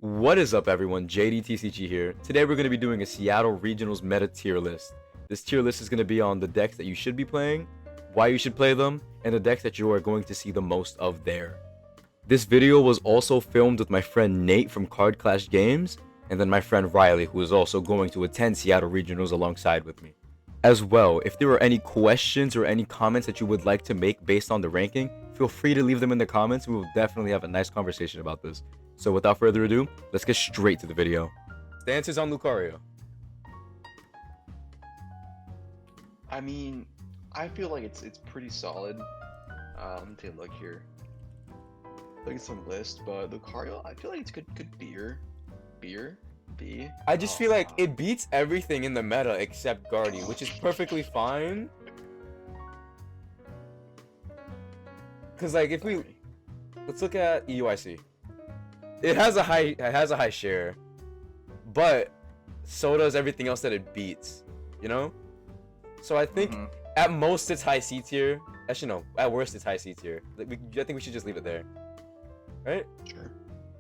What is up, everyone? JDTCG here. Today we're going to be doing a Seattle Regionals meta tier list. This tier list is going to be on the decks that you should be playing, why you should play them, and the decks that you are going to see the most of there. This video was also filmed with my friend Nate from Card Clash Games, and then my friend Riley, who is also going to attend Seattle Regionals alongside with me. As well, if there are any questions or any comments that you would like to make based on the ranking, feel free to leave them in the comments. We will definitely have a nice conversation about this. So without further ado, let's get straight to the video. Stances on Lucario. I mean, I feel like it's pretty solid. Let me take a look here. Look at some list, but Lucario, I feel like it's good B. I just feel like it beats everything in the meta except Guardian, which is perfectly fine. Cause like if we let's look at EUIC. It has a high share, but so does everything else that it beats, you know? So I think at most it's high C tier. Actually no, at worst it's high C tier. Like, I think we should just leave it there. Right? Sure.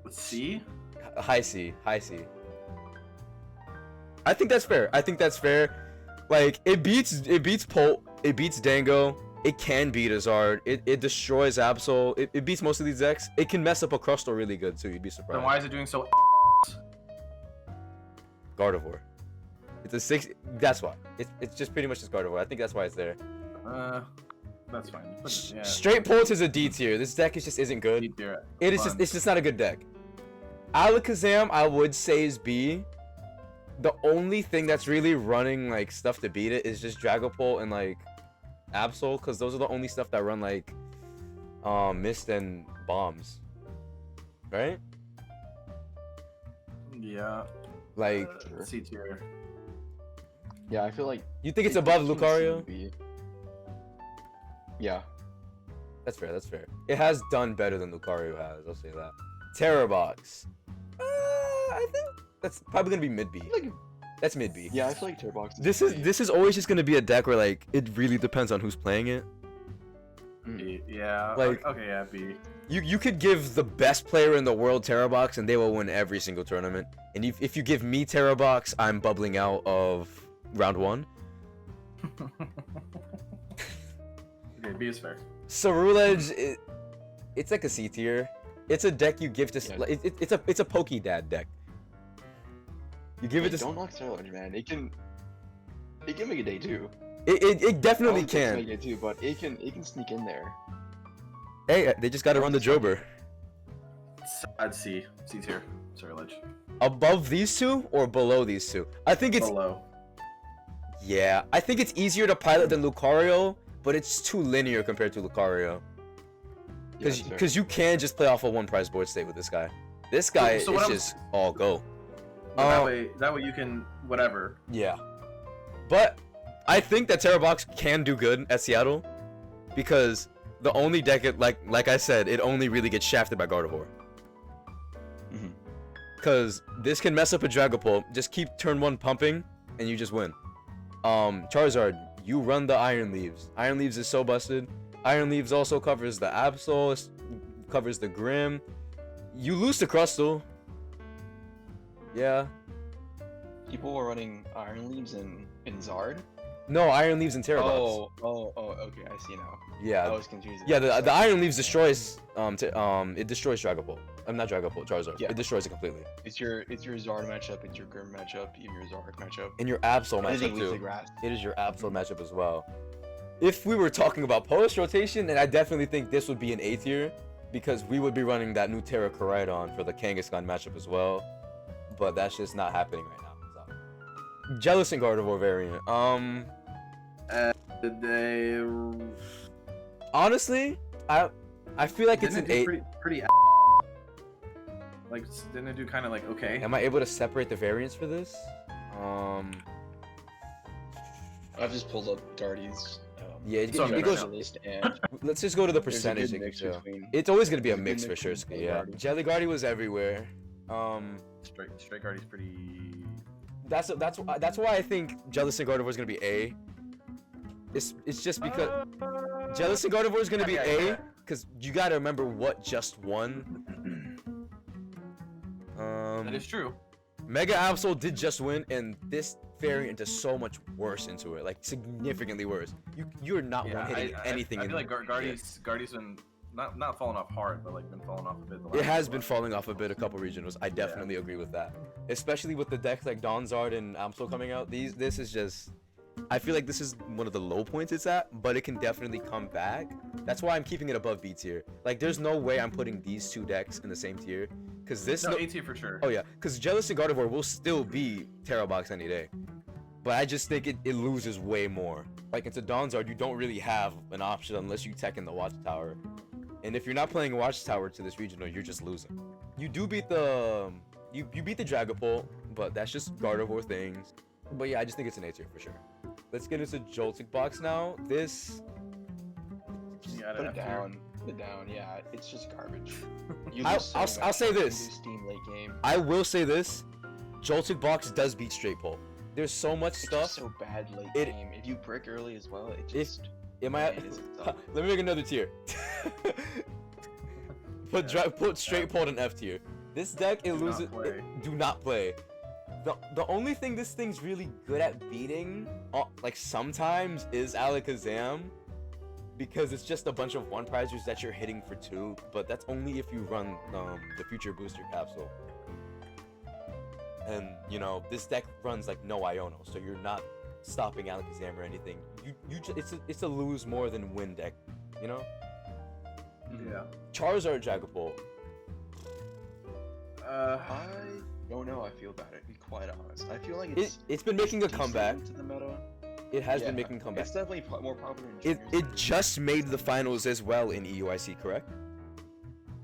C? High C. I think that's fair. Like it beats Polt, it beats Dango, it can beat Azard, it destroys Absol, it beats most of these decks. It can mess up a Crustal really good too, you'd be surprised. Then why is it doing so? Gardevoir. It's a 6, that's why. It's just pretty much just Gardevoir. I think that's why it's there. That's fine. Yeah. Straight Polt is a D tier. This deck just isn't good. It's just not a good deck. Alakazam I would say is B. The only thing that's really running like stuff to beat it is just Dragapult and like Absol, because those are the only stuff that run like Mist and Bombs, right? Yeah. Like C tier. Yeah, I feel like you think it's above Lucario? Yeah. That's fair. It has done better than Lucario has, I'll say that. Terrabox. I think that's probably gonna be mid B. That's mid B. Yeah, I feel like Terrabox. This is always just gonna be a deck where like it really depends on who's playing it. Yeah. Like okay, yeah, B. You could give the best player in the world Terrabox and they will win every single tournament. And if you give me Terrabox, I'm bubbling out of round 1. Okay, B is fair. Cerulege, it's like a C tier. It's a deck you give to it's a Poké-Dad deck. You give it to don't knock Cerulege, man. It can make a day too. It definitely can. Make it too, but it can sneak in there. Hey, they just got to run the Jober. I'd C tier. Cerulege. Above these two or below these two? I think it's below. Yeah, I think it's easier to pilot than Lucario, but it's too linear compared to Lucario. Because you can just play off a one prize board state with this guy. This guy is just all go. That way you can whatever. Yeah, but I think that Terrabox can do good at Seattle because the only deck like I said, it only really gets shafted by Gardevoir. Because this can mess up a Dragapult. Just keep turn 1 pumping and you just win. Charizard, you run the Iron Leaves. Iron Leaves is so busted. Iron Leaves also covers the Absol, covers the Grim. You lose the Crustal. Yeah. People are running Iron Leaves in Zard. No, Iron Leaves and Terrabox. Oh, okay, I see now. Yeah. I was confused. Yeah, the Iron Leaves destroys it destroys Dragapult. I'm not Dragapult, Charizard. Yeah. It destroys it completely. It's your Zard matchup, it's your Grim matchup, even your Zard matchup. And your Absol matchup too. It is your Absol matchup as well. If we were talking about post rotation, then I definitely think this would be an A tier because we would be running that new Terra Koraidon for the Kangaskhan matchup as well. But that's just not happening right now. So. Jealous and Gardevoir variant. Honestly, I feel like it's an 8. Pretty like didn't it do kind of like okay? Am I able to separate the variants for this? I've just pulled up Darty's. Yeah, it goes. Let's just go to the percentage. It's always gonna be a mix for sure. Yeah, Jelly Guardy was everywhere. Straight Guardy's pretty. That's why I think Jealous and Gardevoir is gonna be A. It's just because Jealous and Gardevoir is gonna be A because you gotta remember what just won. That is true. Mega Absol did just win, and this variant is so much worse into it, like significantly worse. You're not Yeah, one-hitting anything. I in feel like Guardy's been not falling off hard, but like been falling off a bit. It has been falling off a bit a couple regionals. I definitely agree with that. Especially with the decks like Donzard and Amsel coming out. This is just, I feel like this is one of the low points it's at, but it can definitely come back. That's why I'm keeping it above B tier. Like there's no way I'm putting these two decks in the same tier, because this A tier for sure. Oh yeah, because Jealous and Gardevoir will still be Terra Box any day. But I just think it loses way more. Like into Donzard, you don't really have an option unless you tech in the Watchtower. And if you're not playing Watchtower to this regional, you're just losing. You do beat the you beat the Dragapult, but that's just Gardevoir things. But yeah, I just think it's an A tier for sure. Let's get into Joltik Box now. This Yeah, Put it down. Put it down. Yeah, it's just garbage. I'll say this. You lose Steam late game. I will say this. Joltik Box does beat Straight Pull. There's so much It's stuff. just so bad late game. If you brick early as well, it just. Am I? it isn't tough. Let me make another tier. Put Straight Pull in F tier. This deck it Do not loses. play. Do not play. The only thing this thing's really good at beating, like sometimes, is Alakazam, because it's just a bunch of one prizers that you're hitting for 2. But that's only if you run the Future Booster Capsule. And you know this deck runs like no Iono, so you're not stopping Alakazam or anything. It's a lose more than win deck, you know. Yeah. Charizard Dragapult. I don't know how I feel about it. To be quite honest, I feel like It's been making a decent comeback. into the meta. It has Yeah, been making a comeback. It's definitely more popular in It juniors. just made the finals as well in EUIC, correct?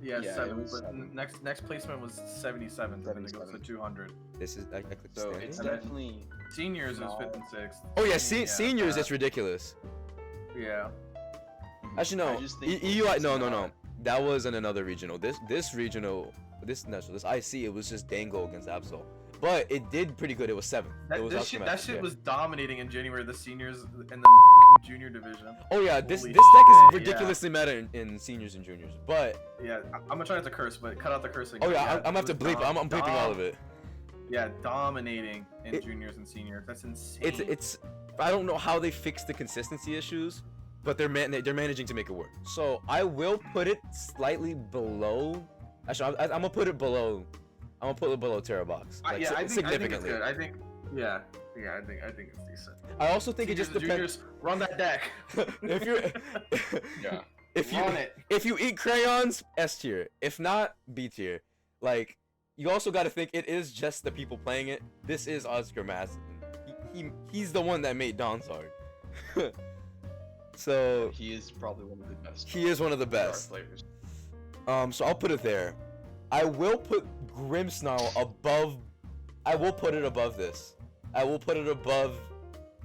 Yeah, Yeah, it 7. was But 7. next placement was 77th, and then it goes to 77. 200. This is I clicked So standing. it's And then- definitely. Seniors is No. 5th and 6th. Oh yeah, seniors. that. It's ridiculous. Yeah. Actually, no. I just think EUI. it's No. not- That was in another regional. This regional, this IC, it was just Dango against Absol. But it did pretty good. It was 7th. It was That Oscar shit yeah. was dominating in January. The seniors and the junior division. Oh yeah, this Holy deck is shit, ridiculously meta in seniors and juniors. But Yeah, I'm gonna try not to curse, but cut out the cursing. oh But yeah, I'm it gonna have to was bleep. I'm bleeping all of it. Yeah, dominating in It- juniors and seniors. That's insane. It's I don't know how they fix the consistency issues, but they're managing to make it work. So I will put it slightly below. Actually, I'm gonna put it below. I'm gonna put it below Terra Box. Like, I think it's significantly. good. I think I think it's decent. I also think it just Seniors and depends. juniors, run that deck. If you're Yeah. if you Run it. if you eat crayons, S tier. If not, B tier. Like you also got to think it is just the people playing it. This is Oscar Madsen. He's the one that made Donzard. So He is probably one of the best. he is one of the Dark best. players. So I'll put it there. I will put Grimmsnarl above. I will put it above this. I will put it above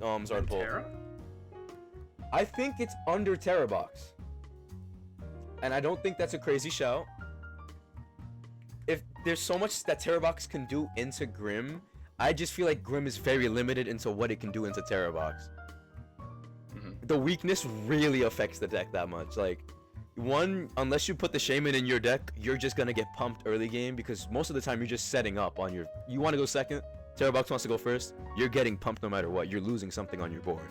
Zardpole. Terra? I think it's under Terra Box. And I don't think that's a crazy shout. If there's so much that Terra Box can do into Grim, I just feel like Grim is very limited into what it can do into Terra Box. The weakness really affects the deck that much. Like, one, unless you put the Shaman in your deck, you're just gonna get pumped early game because most of the time you're just setting up on your. You want to go second, Terra Box wants to go first. You're getting pumped no matter what. You're losing something on your board,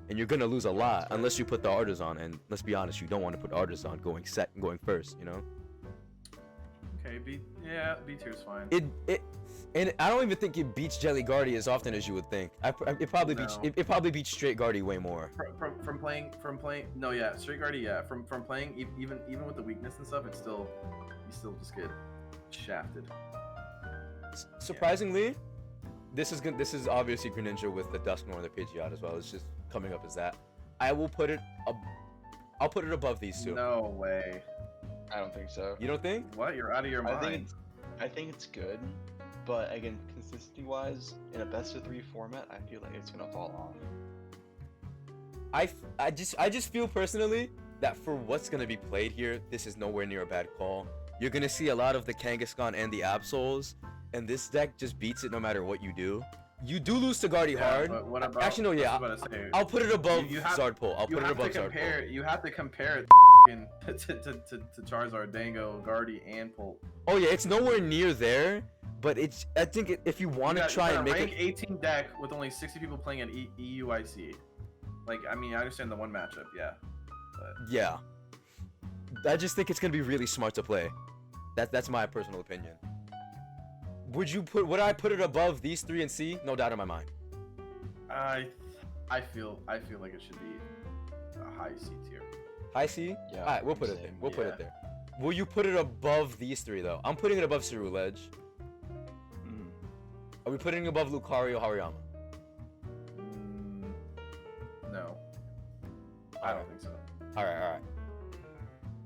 and you're gonna lose a lot unless you put the Artisan. And let's be honest, you don't want to put Artisan going first. You know. Okay, B tier is fine. And I don't even think it beats Jelly Guardy as often as you would think. It probably beats No. it probably beats Straight Guardy way more. From playing no, yeah, straight guardy, yeah, from playing even with the weakness and stuff, it's still you still just get shafted. Surprisingly, this is obviously Greninja with the Dusknoir and the Pidgeot as well. It's just coming up as that. I'll put it above these two. No way. I don't think so. You don't think? What? You're out of your mind. I think it's good, but again, consistency-wise, in a best-of-3 format, I feel like it's gonna fall off. I just feel personally that for what's gonna be played here, this is nowhere near a bad call. You're gonna see a lot of the Kangaskhan and the Absols, and this deck just beats it no matter what you do. You do lose to Guardy hard. But what about, Actually, no, yeah. I was about to say, I'll put it above You have- Zardpole. I'll you put it have above to compare. Zardpole. You have to compare it to Charizard, Dango, Guardy, and Pult. Oh yeah, it's nowhere near there, But I think if you want to try and make rank it 18 deck with only 60 people playing at EUIC. Like, I mean, I understand the one matchup, yeah. But yeah. I just think it's gonna be really smart to play. That's my personal opinion. Would I put it above these 3 and C? No doubt in my mind. I feel like it should be a high C tier. High C? Yeah, Alright, we'll put it there. We'll put it there. Will you put it above these 3 though? I'm putting it above Ceruledge. Are we putting it above Lucario Hariyama? No. I don't think so. Alright.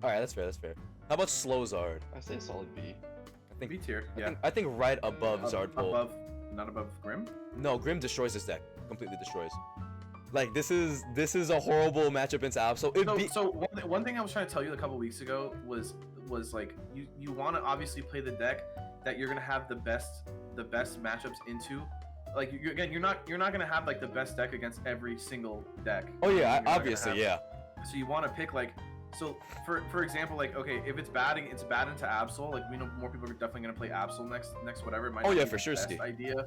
Alright, that's fair. How about Slowzard? I say solid B. I think B tier, yeah. I think right above Zardpole. Not above Grim? No, Grim destroys this deck. Completely destroys. Like this is a horrible matchup into Absol. So one thing I was trying to tell you a couple weeks ago was like you want to obviously play the deck that you're gonna have the best matchups into. Like you're not gonna have like the best deck against every single deck. Oh yeah, obviously, yeah. So you want to pick like, so for example, like, okay, if it's bad into Absol, like we know more people are definitely gonna play Absol next whatever. It might not be for the sure, best Ski. idea,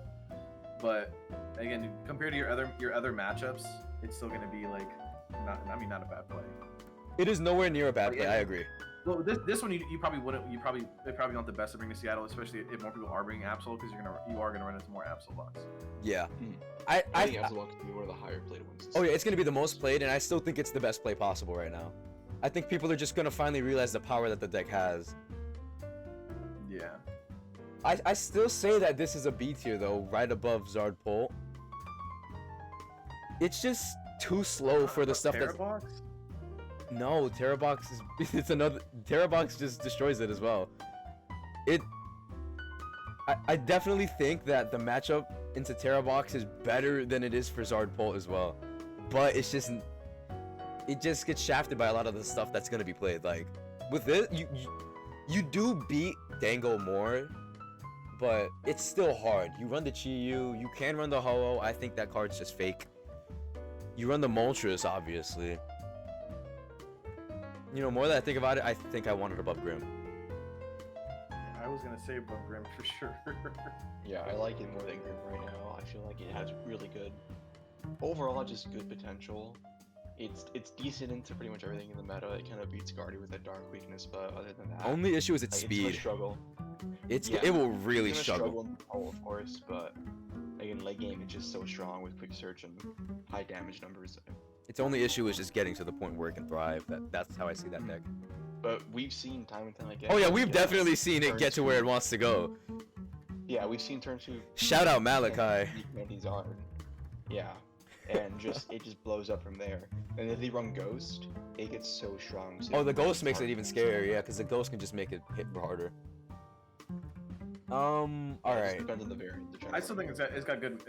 but again, compared to your other matchups, it's still gonna be like not a bad play. It is nowhere near a bad play. I agree. Well, this one you probably wouldn't. They're probably not the best to bring to Seattle, especially if more people are bringing Absol, because you are gonna run into more Absol box. Yeah. I think Absol is gonna be one of the higher played ones. Oh yeah, it's gonna be the most played, and I still think it's the best play possible right now. I think people are just gonna finally realize the power that the deck has. Yeah. I still say that this is a B tier though, right above Zardpole. It's just too slow for the stuff that's. Box? No, Terrabox is it's another Terrabox just destroys it as well. I definitely think that the matchup into Terrabox is better than it is for Zardpole as well. But it just gets shafted by a lot of the stuff that's gonna be played. Like with this, you do beat Dango more, but it's still hard. You run the Chi-Yu, you can run the Ho-Oh. I think that card's just fake. You run the Moltres, obviously. You know, more that I think about it, I think I want it above Grim. I was gonna say above Grim for sure. Yeah, I like it more than Grim right now. I feel like it has really good, overall, just good potential. It's decent into pretty much everything in the meta. It kind of beats Guardy with a dark weakness, but other than that, Only issue is its like, speed. It's a struggle. It will really it's struggle. in all, of course, but again, late game it's just so strong with quick search and high damage numbers. Its only issue is just getting to the point where it can thrive. That's how I see that deck. But we've seen time and time again. Oh yeah, we've definitely seen it get to where it wants to go. Yeah, we've seen turn 2. Shout out Malachi. Yeah, and it just blows up from there. And if they run Ghost, it gets so strong. So Oh, the Ghost makes it even scarier, yeah, because the Ghost can just make it hit harder. Alright. Depends on the variant. I still think it's got good.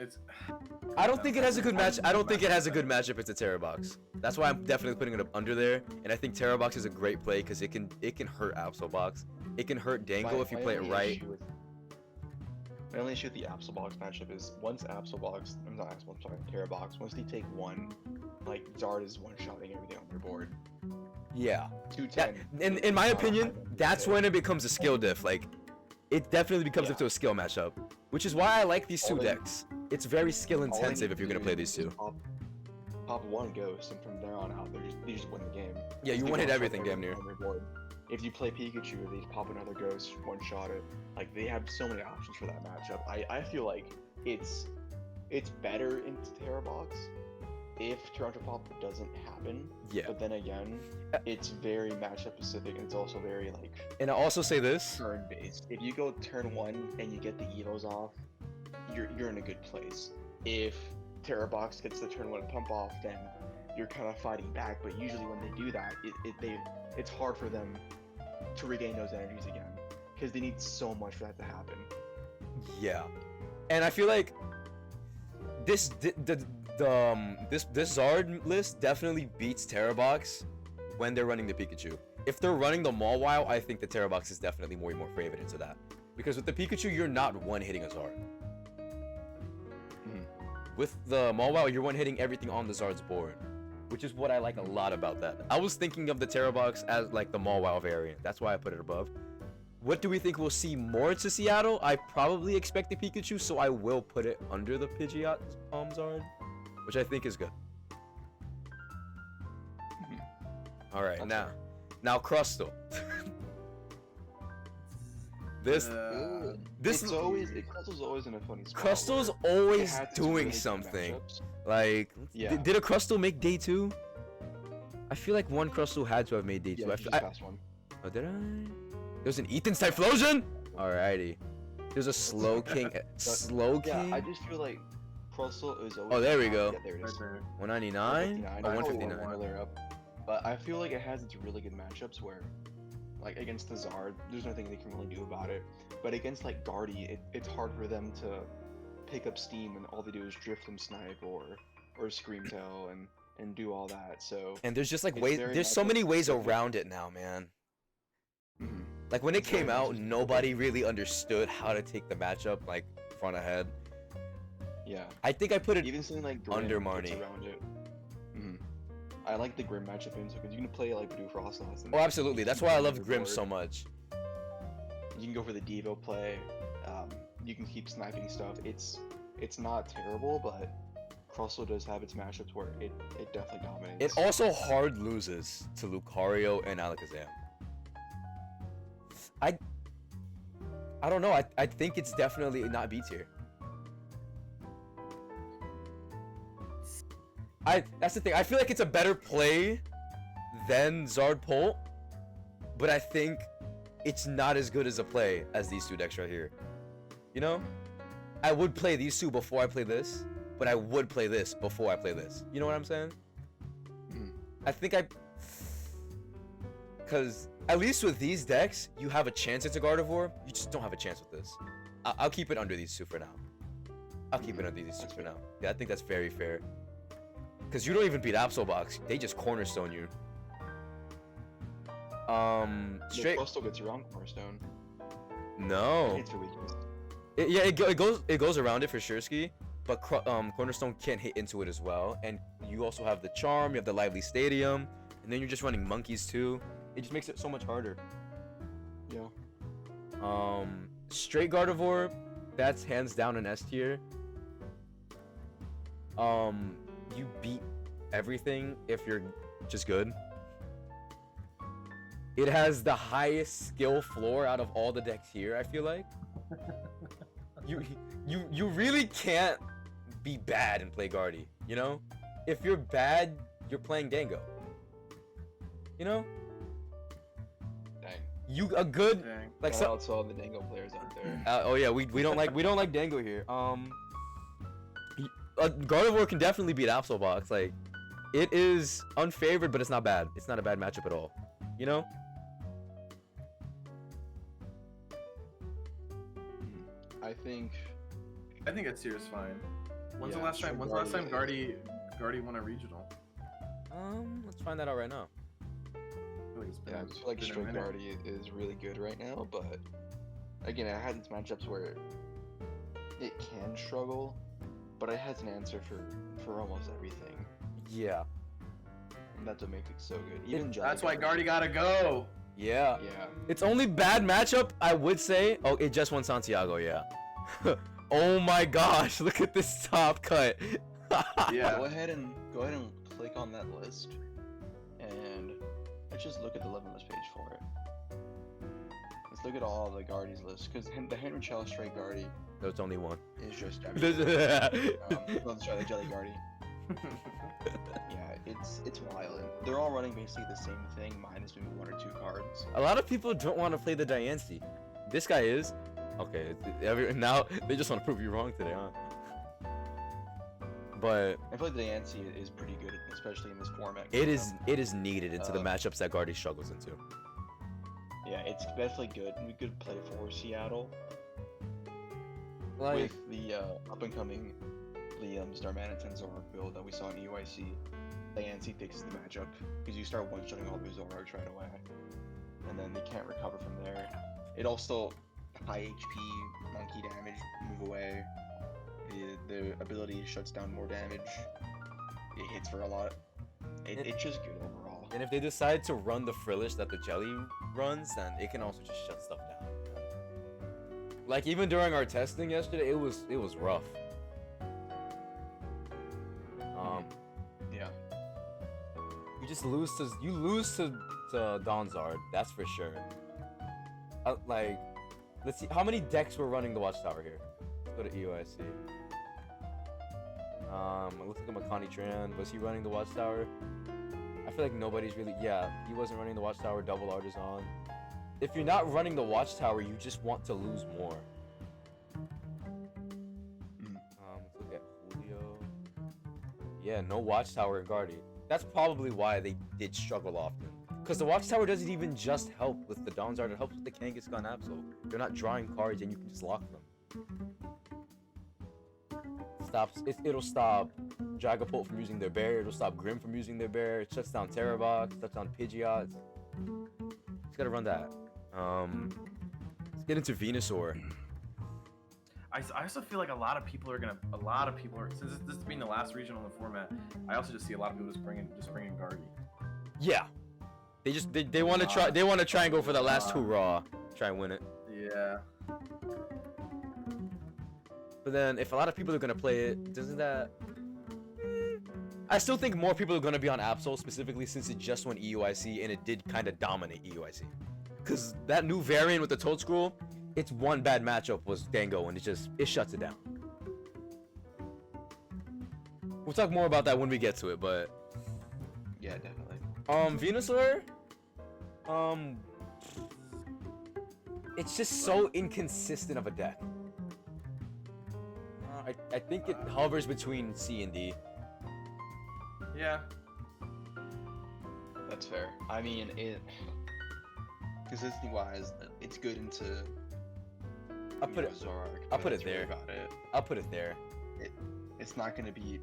I don't think it has a good match. I don't think it has a good matchup into Terrabox. That's why I'm definitely putting it up under there. And I think Terrabox is a great play because it can hurt Absolbox. It can hurt Dango if you play it right. My only issue with the Absolbox matchup is once Absolbox, I'm sorry, Terrabox, once they take one, like Zard is one-shotting everything on their board. Yeah. 210. In my opinion, that's when it becomes a skill diff. Like, it definitely becomes up to a skill matchup, which is why I like these two decks. It's very skill intensive if you're gonna play these two. Pop one Ghost, and from there on out, they just win the game. Yeah, you one-hit everything damn near. If you play Pikachu, they just pop another Ghost, one-shot it. Like, they have so many options for that matchup. I feel like it's better into Terrabox if Toronto Pop doesn't happen. Yeah. But then again, it's very matchup specific, and it's also very like. And I also say this. Turn based. If you go turn 1 and you get the Evos off, you're in a good place. If Terrabox gets the turn 1 pump off, then you're kind of fighting back. But usually when they do that, it's hard for them to regain those energies again because they need so much for that to happen. Yeah, and I feel like this Zard list definitely beats Terrabox when they're running the Pikachu. If they're running the Mawile, I think the Terrabox is definitely more favored into that. Because with the Pikachu, you're not one-hitting a Zard. With the Mawile, you're one-hitting everything on the Zard's board. Which is what I like a lot about that. I was thinking of the Terrabox as like the Mawile variant. That's why I put it above. What do we think we'll see more to Seattle? I probably expect the Pikachu, so I will put it under the Pidgeot Zard, which I think is good. All right, Okay. now Crustle. This It's always Crustal's always in a funny spot. Crustal's where it always has its doing really good something. matchups. Like, Yeah. did a Crustle make day 2? I feel like one Crustle had to have made day 2. Yeah, I just feel, past one. oh, did I? There's an Ethan's Typhlosion? Alrighty. There's a Slow King. Slow King? Yeah, I just feel like Crustal is always. Oh, there we go. Yeah, there it Right is. there. 199? 159. Oh, I probably 159. went earlier up. But I feel like it has its really good matchups where, like against the Zard, there's nothing they can really do about it. But against like Guardy, it's hard for them to pick up steam, and all they do is drift and snipe or Scream Tail and do all that. So And there's just like It's ways. very There's so matchup many ways specific. around it now, man. mhm. Like when it It's very came out, matchup nobody really understood how to take the matchup like front ahead. Yeah, I think I put it even something like Grim under gets Marnie. around it. Mhm. I like the Grim matchup in, so because you can play like Blue Frostlass. Oh, absolutely. That's why I love Grim so much. You can go for the Devo play. You can keep sniping stuff. It's not terrible, but Crustle does have its matchups where it definitely dominates. It also hard loses to Lucario and Alakazam. I don't know. I think it's definitely not B tier. That's the thing. I feel like it's a better play than Zard Pult, but I think it's not as good as a play as these two decks right here. You know? I would play these two before I play this, but I would play this before I play this. You know what I'm saying? Mhm. I think because at least with these decks, you have a chance it's a Gardevoir. You just don't have a chance with this. I'll keep it under these two for now. I'll keep it under these two That's for fair. now. Yeah, I think that's very fair. Because you don't even beat Absolbox. They just cornerstone you. Straight. Crustle gets around Cornerstone. No. It's a weakness. Yeah, it goes around it for sure, Ski. But Cornerstone can't hit into it as well. And you also have the Charm, you have the Lively Stadium, and then you're just running Monkeys too. It just makes it so much harder. Yeah. Straight Gardevoir, that's hands down an S tier. You beat everything if you're just good. It has the highest skill floor out of all the decks here, I feel like. You really can't be bad and play Guardy, you know? If you're bad, you're playing Dango. You know? Dang. You a good Dang. like Shout so out to all the Dango players out there. oh yeah, we don't like Dango here. Gardevoir can definitely beat Absolbox. Like, it is unfavored, but it's not bad. It's not a bad matchup at all. You know? I think that tier is fine. When's Yeah, the last time? sure, When's the last time Guardy Guardy won a regional? Let's find that out right now. I feel like it's been, I just feel like been a Straight minute. Guardy is really good right now, but again, it has its matchups where it can struggle, but it has an answer for almost everything. Yeah. And that's what makes it so good. Even Jelly That's why Guardy. Guardy gotta go. Yeah. Yeah. Its only bad matchup, I would say. Oh, it just won Santiago. Yeah. Oh my gosh! Look at this top cut. Yeah. Go ahead and click on that list, and let's just look at the level list page for it. Let's look at all the Guardies list, because the Henry Chell Straight Guardy There's only one. is just Yeah. let's try the Jelly Guardy. Yeah, it's wild. They're all running basically the same thing, minus maybe one or two cards. A lot of people don't want to play the Diancie. This guy is. Okay, now they just want to prove you wrong today, huh? But I feel like the Yancy is pretty good, especially in this format. it is needed into the Uh, matchups that Guardy struggles into. Yeah, it's definitely good. We could play for Seattle Like, with the up-and-coming Liam's Darmanitan Zoroark build that we saw in EYC. The Yancy fixes the matchup because you start one-shotting all those Zoroarks right away, and then they can't recover from there. It also high HP, monkey damage, move away. The ability shuts down more damage. It hits for a lot. It's just good overall. and if they decide to run the Frillish that the Jelly runs, then it can also just shut stuff down. Like even during our testing yesterday, it was rough. Yeah. You lose to Donzard, that's for sure. Like, let's see, how many decks were running the Watchtower here? Let's go to EOIC. It looks like a Makani Tran. Was he running the Watchtower? I feel like nobody's really. Yeah, he wasn't running the Watchtower. Double Artisan. If you're not running the Watchtower, you just want to lose more. Let's look at Julio. Yeah, no Watchtower and Guardy. That's probably why they did struggle often. Because the Watchtower doesn't even just help with the Donzard, it helps with the Kangaskhan Absol. You're not drawing cards and you can just lock them. It'll stop Dragapult from using their bear, it'll stop Grim from using their bear, it shuts down Terrorbox, shuts down Pidgeot. Just gotta run that. Let's get into Venusaur. I also feel like a lot of people are since this being the last regional in the format. I also just see a lot of people just bringing Guardy. Yeah, they want to try and go for the last hoorah, try and win it. Yeah. But then if a lot of people are gonna play it, doesn't that? I still think more people are gonna be on Absol, specifically since it just won EUIC and it did kind of dominate EUIC. Cause that new variant with the Toad Scroll, its one bad matchup was Dango, and it shuts it down. We'll talk more about that when we get to it, but Yeah, definitely. Venusaur, it's just so inconsistent of a deck. I think it hovers between C and D. Yeah. That's fair. I mean, consistency wise, it's good into. I'll put it there. About it. I'll put it there. It's not gonna be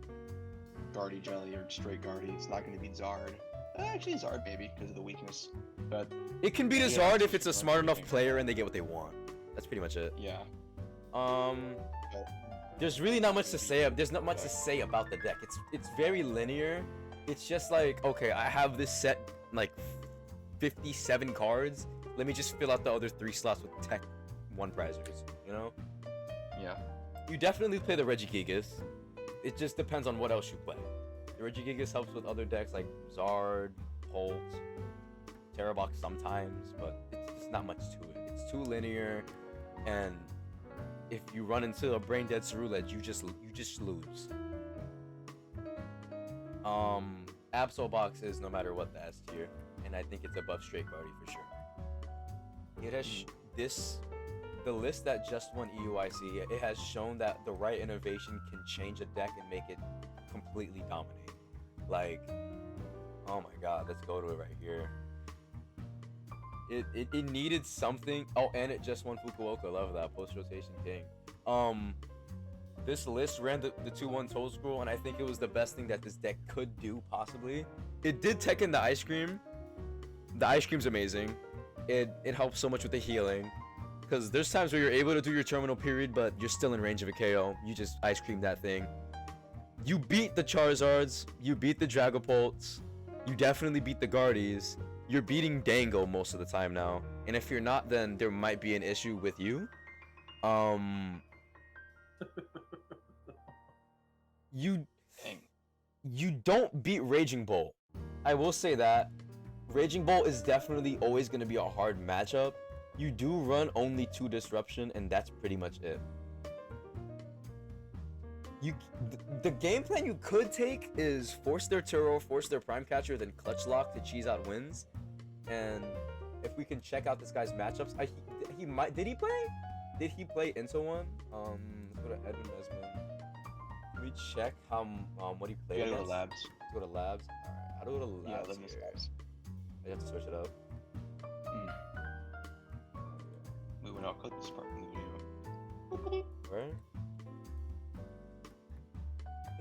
Guardy Jelly or straight Guardy. It's not gonna be Zard. Actually, Zard maybe because of the weakness, but it can beat a yeah, Zard if it's a smart enough player and they get what they want. That's pretty much it. yeah. There's really not much to say. There's not much to say about the deck. It's very linear. It's just like, okay, I have this set like 57 cards. Let me just fill out the other 3 slots with Tech 1 prizers, you know? Yeah. You definitely play the Regigigas. It just depends on what else you play. The Regigigas helps with other decks like Zard, Holt, Terrorbox sometimes, but it's just not much to it. It's too linear, and if you run into a brain dead Cerulege, you just lose. Absolbox is no matter what the S tier, and I think it's above straight Guardy for sure. It has the list that just won EUIC. It has shown that the right innovation can change a deck and make it completely dominate. Like, oh my god, let's go to it right here. It needed something. Oh, and it just won Fukuoka. Love that. Post-rotation king. This list ran the 2-1 Toad Scroll, and I think it was the best thing that this deck could do, possibly. It did tech in the Ice Cream. The Ice Cream's amazing. It helps so much with the healing. Because there's times where you're able to do your terminal period, but you're still in range of a KO. You just Ice Cream that thing. You beat the Charizards. You beat the Dragapults. You definitely beat the Guardies. You're beating Dango most of the time now, and if you're not, then there might be an issue with you. You don't beat Raging Bolt. I will say that Raging Bolt is definitely always going to be a hard matchup. You do run only 2 Disruption, and that's pretty much it. The game plan you could take is force their Turo, force their Prime Catcher, then Clutch Lock to cheese out wins. And if we can check out this guy's matchups, he might. Did he play into one? Let's go to Edwin Nesman. Let me check what he played. You gotta against. go to labs. Let's go to labs. All right, how do I go to labs? Yeah, Limit here? Labs. I have to search it up. We will not cut this part from the video. Where?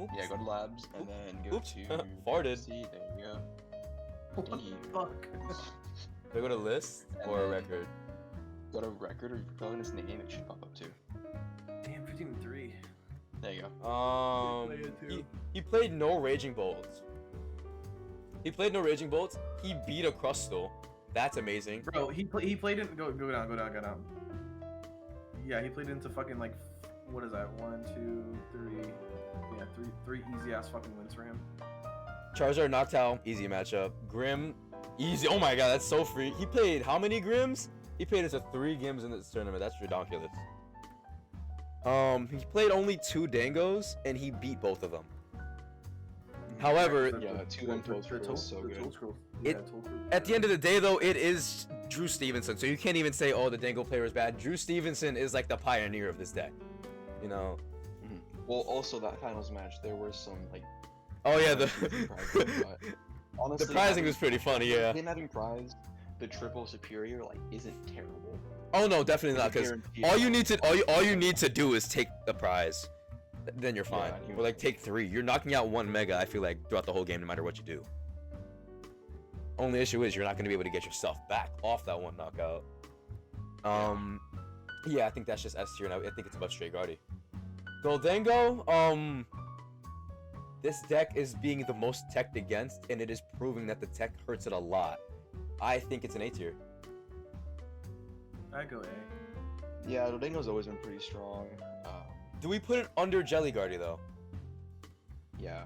Oops. Yeah, go to labs and then go Oops. to Farted. See, there you go. What the fuck? Do I go to list or a then- record? Go to record, or if you're calling his name, it should pop up too. Damn, 15-3. There you go. Play it too. He played no Raging Bolts. He beat a Crustle. That's amazing. Bro, he played it. Go down. Yeah, he played into fucking like, what is that? 1, 2, 3. Yeah, three easy ass fucking wins for him. Charizard knocked out, easy matchup. Grim, easy. Oh my god, that's so free. He played how many Grims? He played into 3 Grims in this tournament. That's ridiculous. He played only 2 Dangos, and he beat both of them. However, Yeah, 2 Toad Scrolls, so good. At the end of the day, though, it is Drew Stevenson, so you can't even say, oh, the Dango player is bad. Drew Stevenson is like the pioneer of this deck, you know? Well, also that finals match, there were some, like... Oh, yeah, honestly, the prizing was pretty funny, yeah. Him having prize, the triple superior, like, isn't terrible. Oh, no, definitely not, because all you need to do is take the prize. Then you're fine. Yeah, Or like take 3. You're knocking out 1 mega, I feel like, throughout the whole game, no matter what you do. Only issue is you're not going to be able to get yourself back off that 1 knockout. Yeah, I think that's just S tier, and I think it's above straight Guardy. Goldango, this deck is being the most teched against, and it is proving that the tech hurts it a lot. I think it's an A tier. I go A. Yeah, Goldango's always been pretty strong. Do we put it under Jelly Guardy, though? Yeah.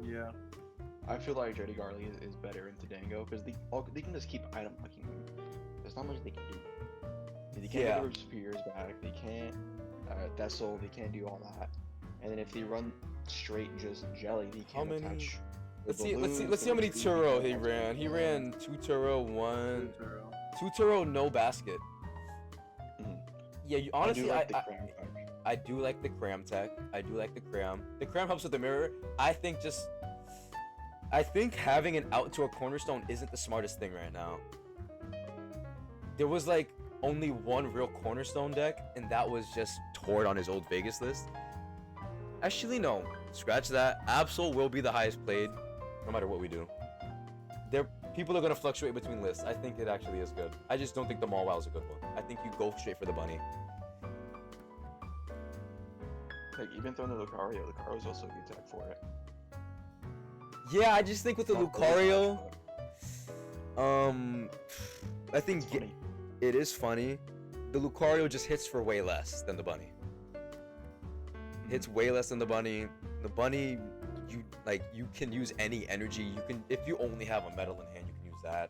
Yeah. I feel like Jelly Guardy is better into Dango, because they can just keep item locking him. There's not much they can do. They can't get their superiors back, they can't Dessel, they can't do all that. And then if they run straight just Jelly, they can't attach. Let's see how many Turo he ran. He ran 2 Turo, 1 2 Turo, no basket. Yeah, honestly, I do like the Cram tech. I do like the Cram. The Cram helps with the mirror. I think having an out to a cornerstone isn't the smartest thing right now. There was like only 1 real cornerstone deck, and that was just Tord on his old Vegas list. Actually, no. Scratch that. Absol will be the highest played, no matter what we do. People are gonna fluctuate between lists. I think it actually is good. I just don't think the Mawile is a good one. I think you go straight for the bunny. Like, even throwing the Lucario is also a good tech for it. Yeah, I just think with the Lucario, I think it is funny. The Lucario just hits for way less than the bunny. Hits way less than the bunny. The bunny, you can use any energy. You can, if you only have a metal in hand, you can use that.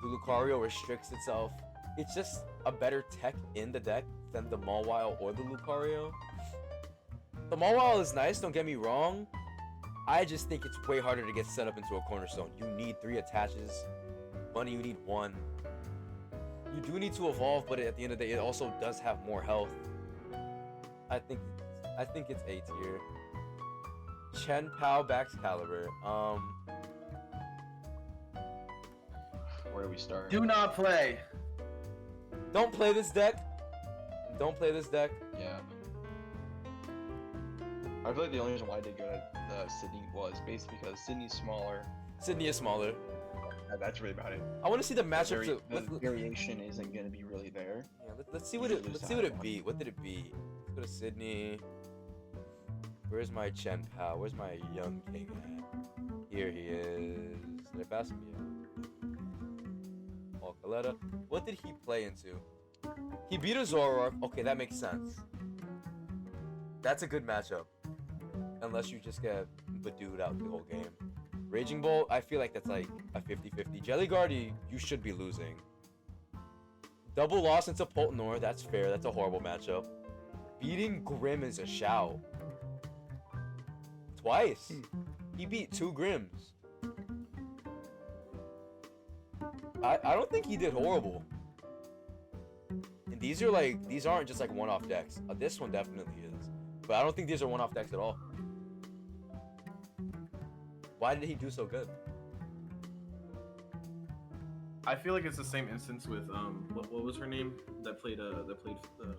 The Lucario restricts itself. It's just a better tech in the deck than the Mawile or the Lucario. The Mawile is nice, don't get me wrong. I just think it's way harder to get set up into a cornerstone. You need 3 attaches. Bunny, you need 1. You do need to evolve, but at the end of the day, it also does have more health. I think it's A tier. Chen Pao Bax Caliber. Where do we start? Do not play. Don't play this deck. Don't play this deck. Yeah. I feel like the only reason why I did good at Sydney was basically because Sydney's smaller. Sydney is smaller. That's really about it. I want to see the matchup. The variation isn't gonna be really there. Yeah, let's see what it beat. What did it beat? Let's go to Sydney. Where's my Chen Pao? Where's my young king at? Here he is. Did I pass him yet? Oh, Coletta. What did he play into? He beat a Zoroark. Okay, that makes sense. That's a good matchup. Unless you just get Badooed out the whole game. Raging Bolt, I feel like that's like a 50-50. Jelly Guardy, you should be losing. Double loss into Poltnor, that's fair. That's a horrible matchup. Beating Grim is a shout. Twice. He beat 2 Grims. I don't think he did horrible. And these aren't just like one-off decks. This one definitely is. But I don't think these are one-off decks at all. Why did he do so good? I feel like it's the same instance with what was her name that played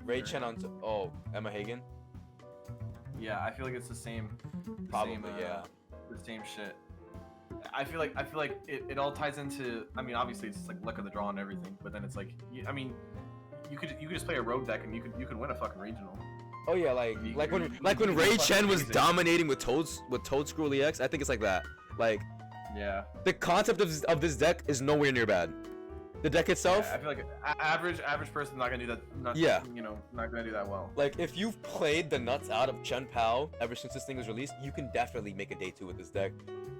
Ray Chen on Emma Hagen. Yeah, I feel like it's the same. Probably, yeah. The same shit. I feel like it all ties into. I mean, obviously it's like luck of the draw and everything, but then it's like, I mean, you could just play a road deck and you could win a fucking regional. Oh yeah, like when Ray Chen was dominating with Toad Screw EX, I think it's like that. Like, yeah, the concept of this deck is nowhere near bad. The deck itself? Yeah, I feel like average person's not gonna do that. Not, Yeah. You know, not gonna do that well. Like, if you've played the nuts out of Chen Pao ever since this thing was released, you can definitely make a day 2 with this deck.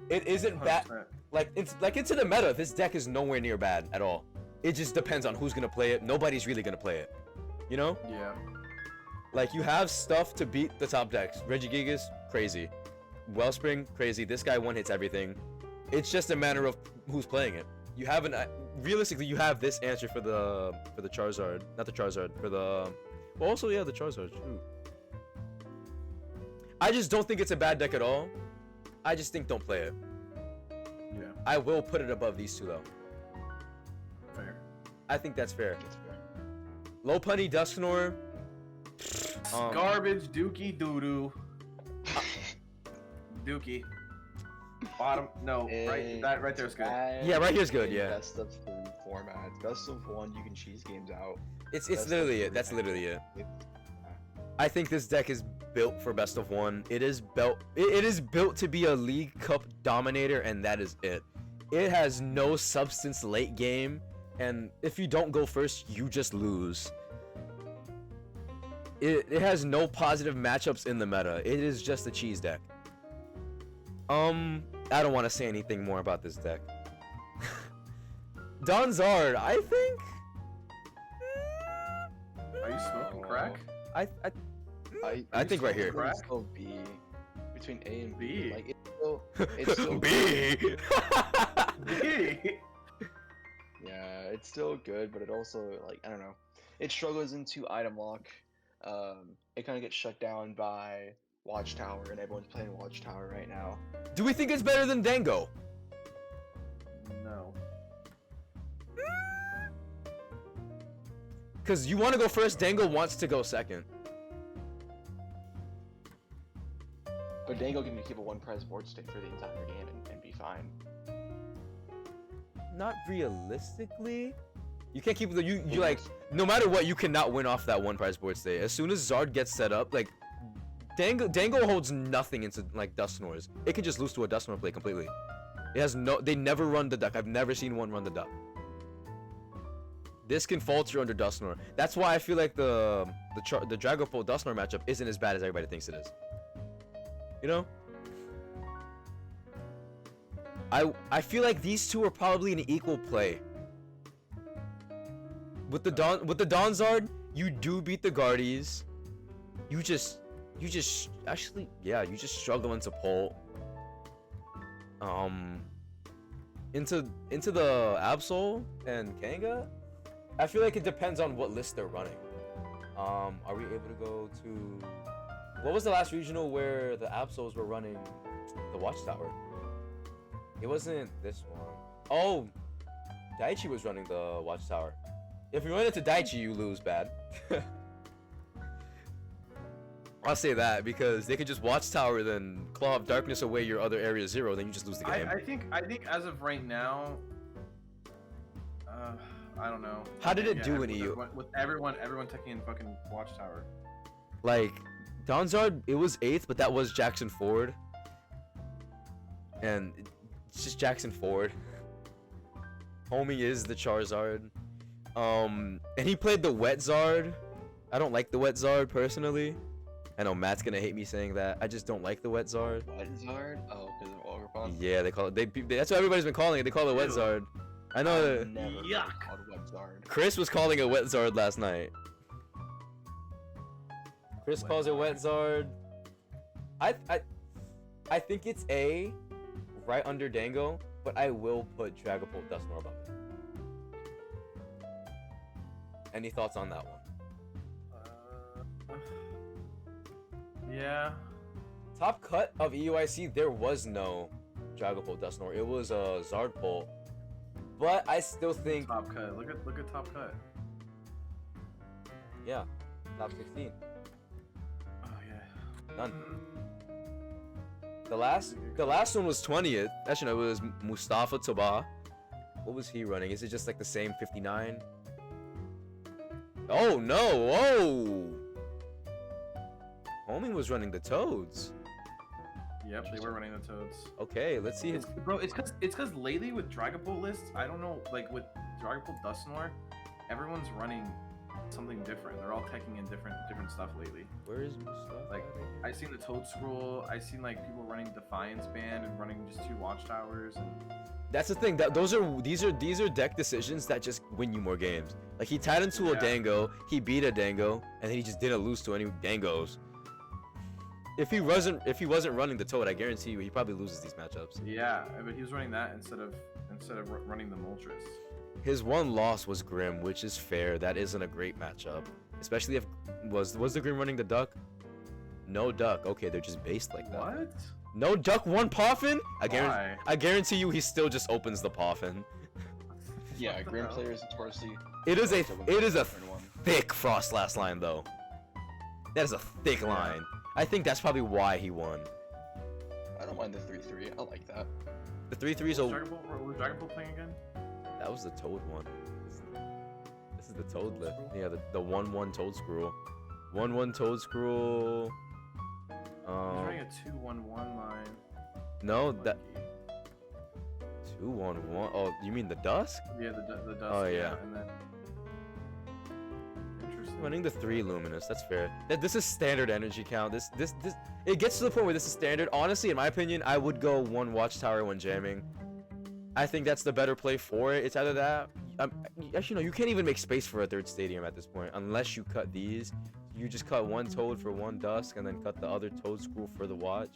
It isn't bad. 100%. Like, into the meta, this deck is nowhere near bad at all. It just depends on who's gonna play it. Nobody's really gonna play it. You know? Yeah. Like, you have stuff to beat the top decks. Regigigas, crazy. Wellspring, crazy. This guy one hits everything. It's just a matter of who's playing it. You have realistically, you have this answer for the Charizard, not the Charizard, for the, well, also yeah, the Charizard. Shoot. I just don't think it's a bad deck at all. I just think don't play it. Yeah. I will put it above these two though. Fair. I think that's fair. That's fair. Low Punny, Dusknor. Garbage, Dookie, doo-doo. Dookie. Bottom, no, right there's good. Yeah, right here's good, in yeah. Best of 3 formats. Best of 1, you can cheese games out. It's Best literally of it. That's 3, literally it. it's- I think this deck is built for best of 1. It is built to be a League Cup dominator, and that is it. It has no substance late game, and if you don't go first, you just lose. It has no positive matchups in the meta. It is just a cheese deck. I don't want to say anything more about this deck. Donzard, I think. Are you smoking crack? I think right here. It's still B. Between A and B. B. Like, it's still B. yeah, it's still good, but it also, like, I don't know. It struggles into item lock. It kind of gets shut down by Watchtower, and everyone's playing Watchtower right now. Do we think it's better than Dango? No. Because you want to go first, Dango wants to go second. But Dango can keep a 1 prize board state for the entire game and be fine. Not realistically. You can't keep the you like no matter what, you cannot win off that 1 prize board state. As soon as Zard gets set up, like Dango holds nothing into like Dusknors. It can just lose to a Dusknor play completely. It has no, they never run the duck. I've never seen one run the duck. This can falter under Dusknor. That's why I feel like the Dragapult Dusknor matchup isn't as bad as everybody thinks it is. You know? I feel like these two are probably an equal play. With the Donzard, you do beat the Guardies. You just actually, yeah, you just struggle into Pult. Into the Absol and Kanga, I feel like it depends on what list they're running. Are we able to go to, what was the last regional where the Absols were running the Watchtower? It wasn't this one. Oh, Daichi was running the Watchtower. If you run into Daichi, you lose bad. I'll say that because they could just Watchtower, then Claw of Darkness away your other area 0, then you just lose the game. I think as of right now, I don't know. How did it do in EU? With everyone taking in fucking Watchtower. Like, Donzard, it was 8th, but that was Jackson Ford. And it's just Jackson Ford. Homie is the Charizard. And he played the Wet Zard. I don't like the Wet Zard personally. I know Matt's gonna hate me saying that. I just don't like the Wet Zard. Wet Zard? Oh, because of Ogrepon? Yeah, they call it. That's what everybody's been calling it. They call it Wet Ew. Zard. I know. I've never heard it Yuck. called Wet Zard. Chris was calling it Wet Zard last night. Chris calls it Wet Zard. I think it's A, right under Dango, but I will put Dragapult Dusknor above it. Any thoughts on that one? Yeah. Top cut of EUIC, there was no Dragapult Dusknor. It was a Zardpult. But I still think, Top cut. Look at top cut. yeah, top 16. Oh yeah. None. The last one was 20th. Actually, no, it was Mustafa Toba. What was he running? Is it just like the same 59? Oh no! Whoa! Homie was running the Toads. Yep, they were running the Toads. Okay, let's see his. Bro, it's cause lately with Dragapult lists, I don't know, like with Dragapult Dusknoir, everyone's running something different. They're all teching in different stuff lately. Where is Mustafa? Like I seen the Toad Scroll, I seen like people running Defiance Band and running just 2 Watchtowers and That's the thing. These are deck decisions that just win you more games. Like he tied into a Yeah. Dango, he beat a Dango, and then he just didn't lose to any Dangos. If he wasn't running the Toad, I guarantee you he probably loses these matchups. yeah, but he was running that instead of running the Moltres. His one loss was Grim, which is fair. That isn't a great matchup, especially if was the Grim running the Duck? No Duck. Okay, they're just based like that. What? No Duck, one Poffin? Why? I guarantee you he still just opens the Poffin. Yeah, What the Grim hell? players notoriously. It is a Turn one. thick Frost last line though. That is a thick line. I think that's probably why he won. I don't mind the 3-3. I like that. The 3-3 is What a was Dragapult playing again? that was the Toad one. This is the Toad list. Yeah, the 1-1 Toad Scroll. 1-1 Toad Scroll. He's running a 2-1-1 line. No, that Lucky. 2-1-1. Oh, you mean the Dusk? Yeah, the Dusk. Oh, yeah. And then interesting. Running the 3 Luminous, that's fair. This is standard energy count. This it gets to the point where this is standard. Honestly, in my opinion, I would go 1 Watchtower when jamming. I think that's the better play for it. It's either that. Actually, no, you can't even make space for a 3rd stadium at this point unless you cut these. You just cut 1 Toad for 1 Dusk and then cut the other Toad Scroll for the Watch.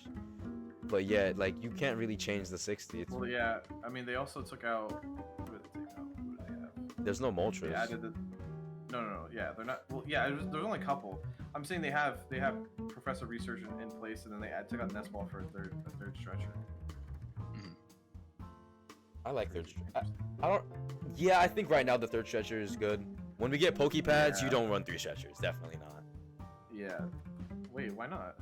But yeah, like you can't really change the 60. It's, Well, yeah. I mean, they also took out. Who did they take out? Who did they have? there's no Moltres. They added the. No. Yeah, they're not. Well, yeah. There's only a couple. I'm saying they have Professor Research in place, and then they took out Nestball for a third stretcher. I like 3rd. I don't. Yeah, I think right now the 3rd stretcher is good. When we get Pokepads, you Yeah. don't run 3 stretchers. Definitely not. Yeah. Wait, why not?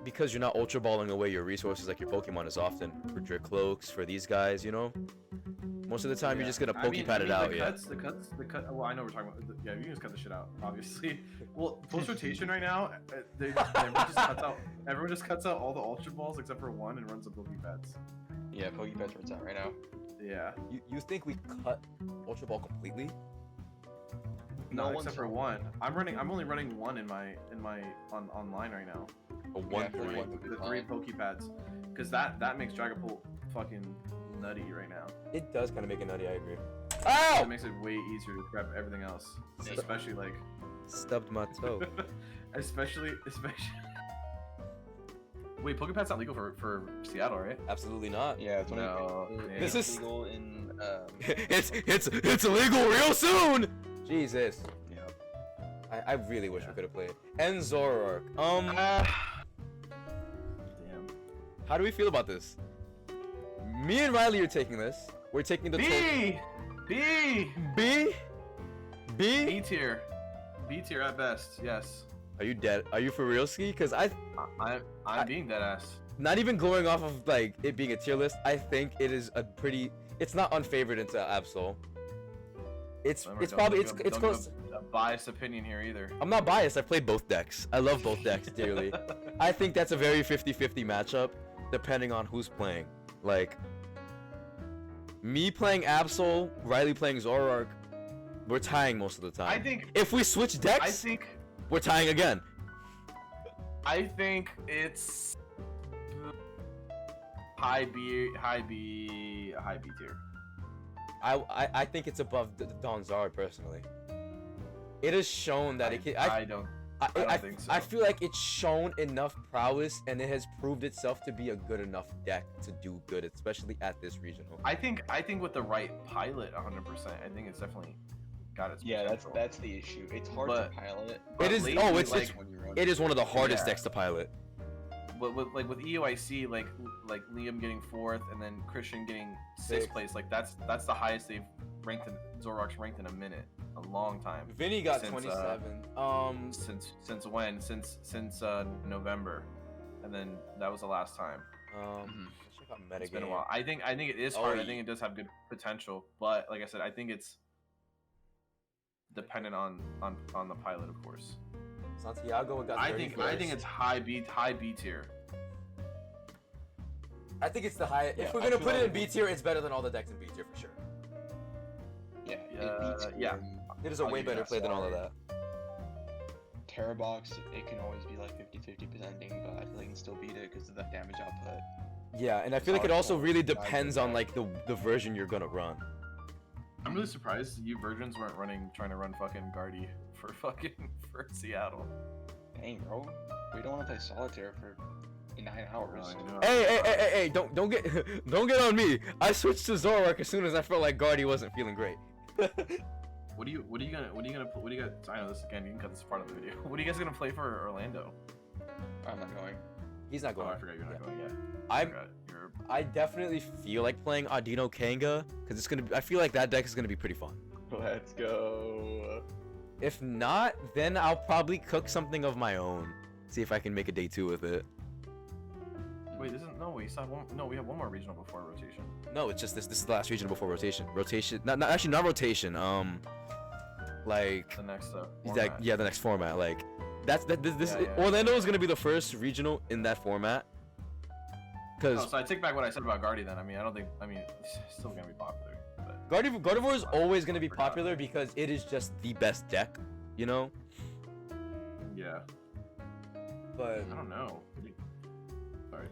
Because you're not ultra balling away your resources like your Pokemon as often. For Dracloaks, for these guys, you know? Most of the time, you're just gonna Pokepad it out, yeah. The cuts. Well, I know we're talking about. Yeah, you can just cut the shit out, obviously. Well, post rotation right now, everyone just cuts out all the Ultra Balls except for 1 and runs the Pokepads. Yeah, Pokepads runs out right now. Yeah. You think we cut Ultra Ball completely? No, No, except for 1. I'm only running 1 in my online right now. A 1 Yeah, for for 1. one. The 3 Pokepads, because that makes Dragapult fucking nutty right now. It does kind of make it nutty, I agree. It Ow! makes it way easier to prep everything else, especially like, Stubbed my toe. especially. Wait, Pokepad's not legal for Seattle, right? Absolutely not. Yeah, it's only No, This it's is- legal in. it's illegal real soon! Jesus. Yeah. I really wish we Yeah. could have played. And Zoroark. Damn. How do we feel about this? Me and Riley are taking this. We're taking the B B? B tier, B tier at best. Yes. Are you dead? Are you for real, Ski? Because I'm being dead ass. not even going off of like it being a tier list, I think it is a pretty. It's not unfavored into Absol. It's Remember, probably don't it's give close. a biased opinion here either. I'm not biased. I've played both decks. I love both decks dearly. I think that's a very 50-50 matchup, depending on who's playing. Like me playing Absol, Riley playing Zoroark, we're tying most of the time. I think if we switch decks, we're tying again. I think it's high B tier. I think it's above the Donzard personally. It has shown that it can. I don't think so. I feel like it's shown enough prowess and it has proved itself to be a good enough deck to do good, especially at this regional. I think with the right pilot, 100%. I think it's definitely got its Yeah, potential. that's the issue. It's hard But- to pilot. but It is. lately, Oh, it's like, when you run. it is one of the hardest Yeah. decks to pilot. But with EOIC, like Liam getting 4th and then Christian getting 6th Sixth. place, like that's the highest they've ranked Zoroark's ranked in a minute, a long time. Vinny got Since, 27. Since when? Since November, and then that was the last time. Let's check out metagame. It's been a while. I think it is hard. Oh, I think it does have good potential, but like I said, I think it's dependent on the pilot, of course. Santiago got I think 31st. it's high B tier. I think it's the highest. Yeah, If we're I gonna feel put it like in B tier, it's better than all the decks in B tier for sure. Yeah, Yeah, it beats yeah. It is a I'll way give you better that. play than all of that. Terrabox, it can always be like 50-50 presenting, but I feel like you can still beat it because of the damage output. Yeah, and I feel like it also really depends on like the version you're gonna run. I'm really surprised you virgins weren't trying to run fucking Guardy for Seattle. Dang, bro, we don't want to play solitaire for 9 hours. I know. Hey! Don't get don't get on me. I switched to Zoroark as soon as I felt like Guardy wasn't feeling great. What are you gonna? I know this again. You can cut this part of the video. What are you guys gonna play for Orlando? I'm not going. He's not Oh, going. I forgot you're not going yet. You're I definitely feel like playing Audino Kanga because it's gonna. I feel like that deck is gonna be pretty fun. Let's go. If not, then I'll probably cook something of my own. See if I can make a day 2 with it. Wait, we still have one. No, we have one more regional before rotation. No, it's just this. This is the last region before rotation. Rotation. Not actually not rotation. Like The next that. Yeah, the next format. Like this. Yeah. Orlando is gonna be the first regional in that format. Cause Oh, so I take back what I said about Guardy then. I mean, it's still gonna be popular. But Gardevoir is always gonna be popular because it is just the best deck, you know. yeah, But I don't know.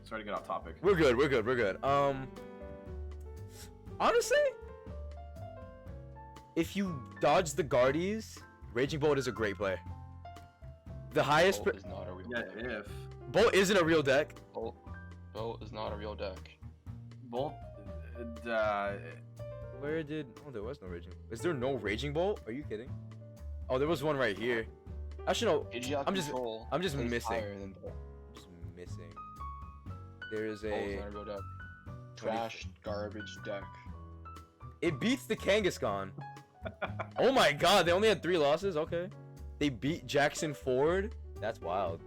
Sorry to get off topic. we're good. Honestly, if you dodge the Guardies, Raging Bolt is a great play. The highest Bolt is not a real Yeah, deck. if Bolt isn't a real deck. Bolt is not a real deck. Bolt, Where did? Oh, there was no Raging. Is there no Raging Bolt? Are you kidding? Oh, there was one right here. Actually, no. Pidgeot I'm just Control missing. plays higher than Bolt. Just missing. There is Bolt is a. not a real deck. Trash, garbage deck. It beats the Kangaskhan. Oh my God! They only had 3 losses. Okay. They beat Jackson Ford. That's wild.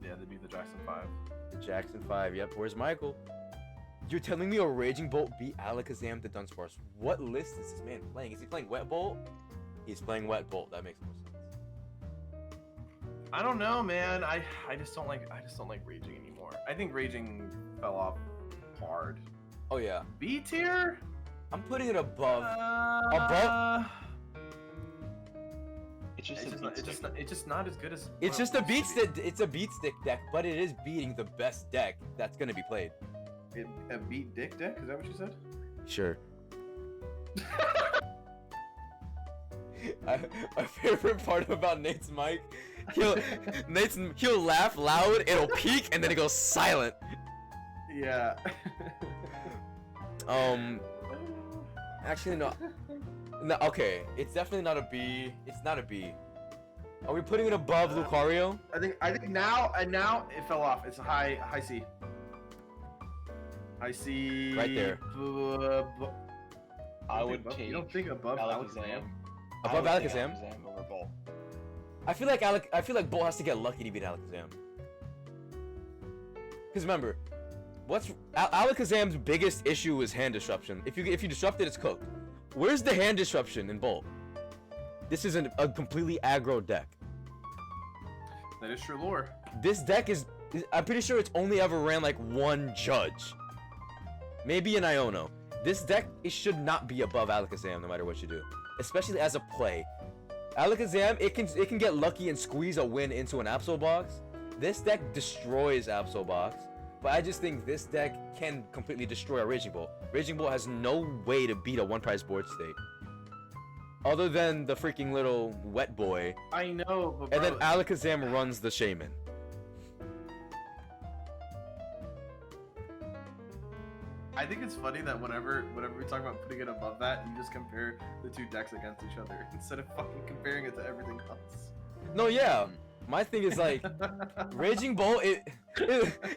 yeah, they beat the Jackson 5. The Jackson 5. Yep. Where's Michael? You're telling me a Raging Bolt beat Alakazam the Dunsparce? What list is this man playing? Is he playing Wet Bolt? He's playing Wet Bolt. That makes more sense. I don't know, man. I just don't like Raging anymore. I think Raging fell off hard. Oh yeah. B tier? I'm putting it above. It's just It's just not as good as. It's what just it a beat used to stick. It's a beat stick deck, but it is beating the best deck that's gonna be played. be. A beat dick deck? Is that what you said? Sure. My favorite part about Nate's mic, he'll laugh loud, it'll peak, and then it goes silent. Yeah. Actually no. No, okay, it's definitely not a B. It's not a B. Are we putting it above Lucario? I think now it fell off. It's a high C. High C. Right there. I would You take don't think above Alakazam? Above I would take Alakazam? over Bolt. I feel like Bolt has to get lucky to beat Alakazam. Because remember, Alakazam's biggest issue is hand disruption. If you disrupt it, it's cooked. Where's the hand disruption in Bolt? This isn't a completely aggro deck. That is true lore. This deck is I'm pretty sure it's only ever ran like one judge. Maybe an Iono. This deck, it should not be above Alakazam no matter what you do. Especially as a play. Alakazam, it can get lucky and squeeze a win into an Absol box. This deck destroys Absol box. But I just think this deck can completely destroy a Raging Bolt. Raging Bolt has no way to beat a one-prize board state. Other than the freaking little wet boy. I know, but And then bro, Alakazam runs the Shaman. I think it's funny that whenever we talk about putting it above that, you just compare the two decks against each other instead of fucking comparing it to everything else. No, yeah. My thing is like, Raging Bolt, it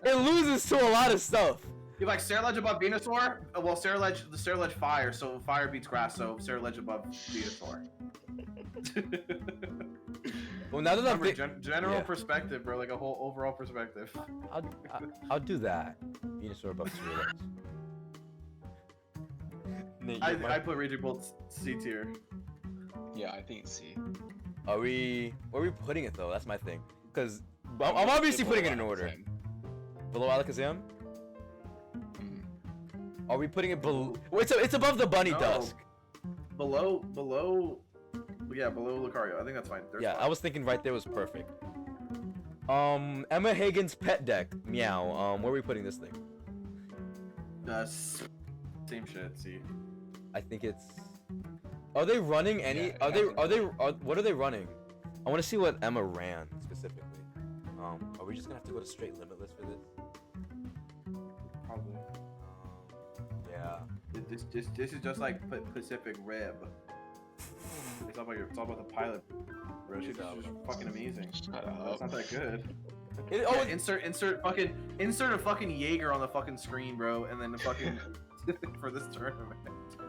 loses to a lot of stuff. You like Ceruledge above Venusaur? Well, the Ceruledge fire, so fire beats grass, so Ceruledge above Venusaur. Well, now that I'm Remember, general yeah. perspective, bro, like a whole overall perspective. I'll do that. Venusaur above Skrillex. Nate, I put Raging Bolt C tier. Yeah, I think it's C. where are we putting it though? That's my thing. Cause I'm obviously putting it in order. Below Alakazam? Are we putting it below? It's above the bunny No. dusk. Below, yeah, below Lucario. I think that's fine. There's Yeah, fine. I was thinking right there was perfect. Emma Hagen's pet deck. Meow. Where are we putting this thing? Same shit. See. I think it's. Are they running any? Yeah, What are they running? I want to see what Emma ran specifically. Are we just gonna have to go to straight limitless for this? Probably. Yeah. This is just like Pacific Rib. It's all about the pilot, bro. She's just fucking amazing. Shut It's up. not that good. Oh, Insert a fucking Jaeger on the fucking screen, bro, and then the fucking for this tournament.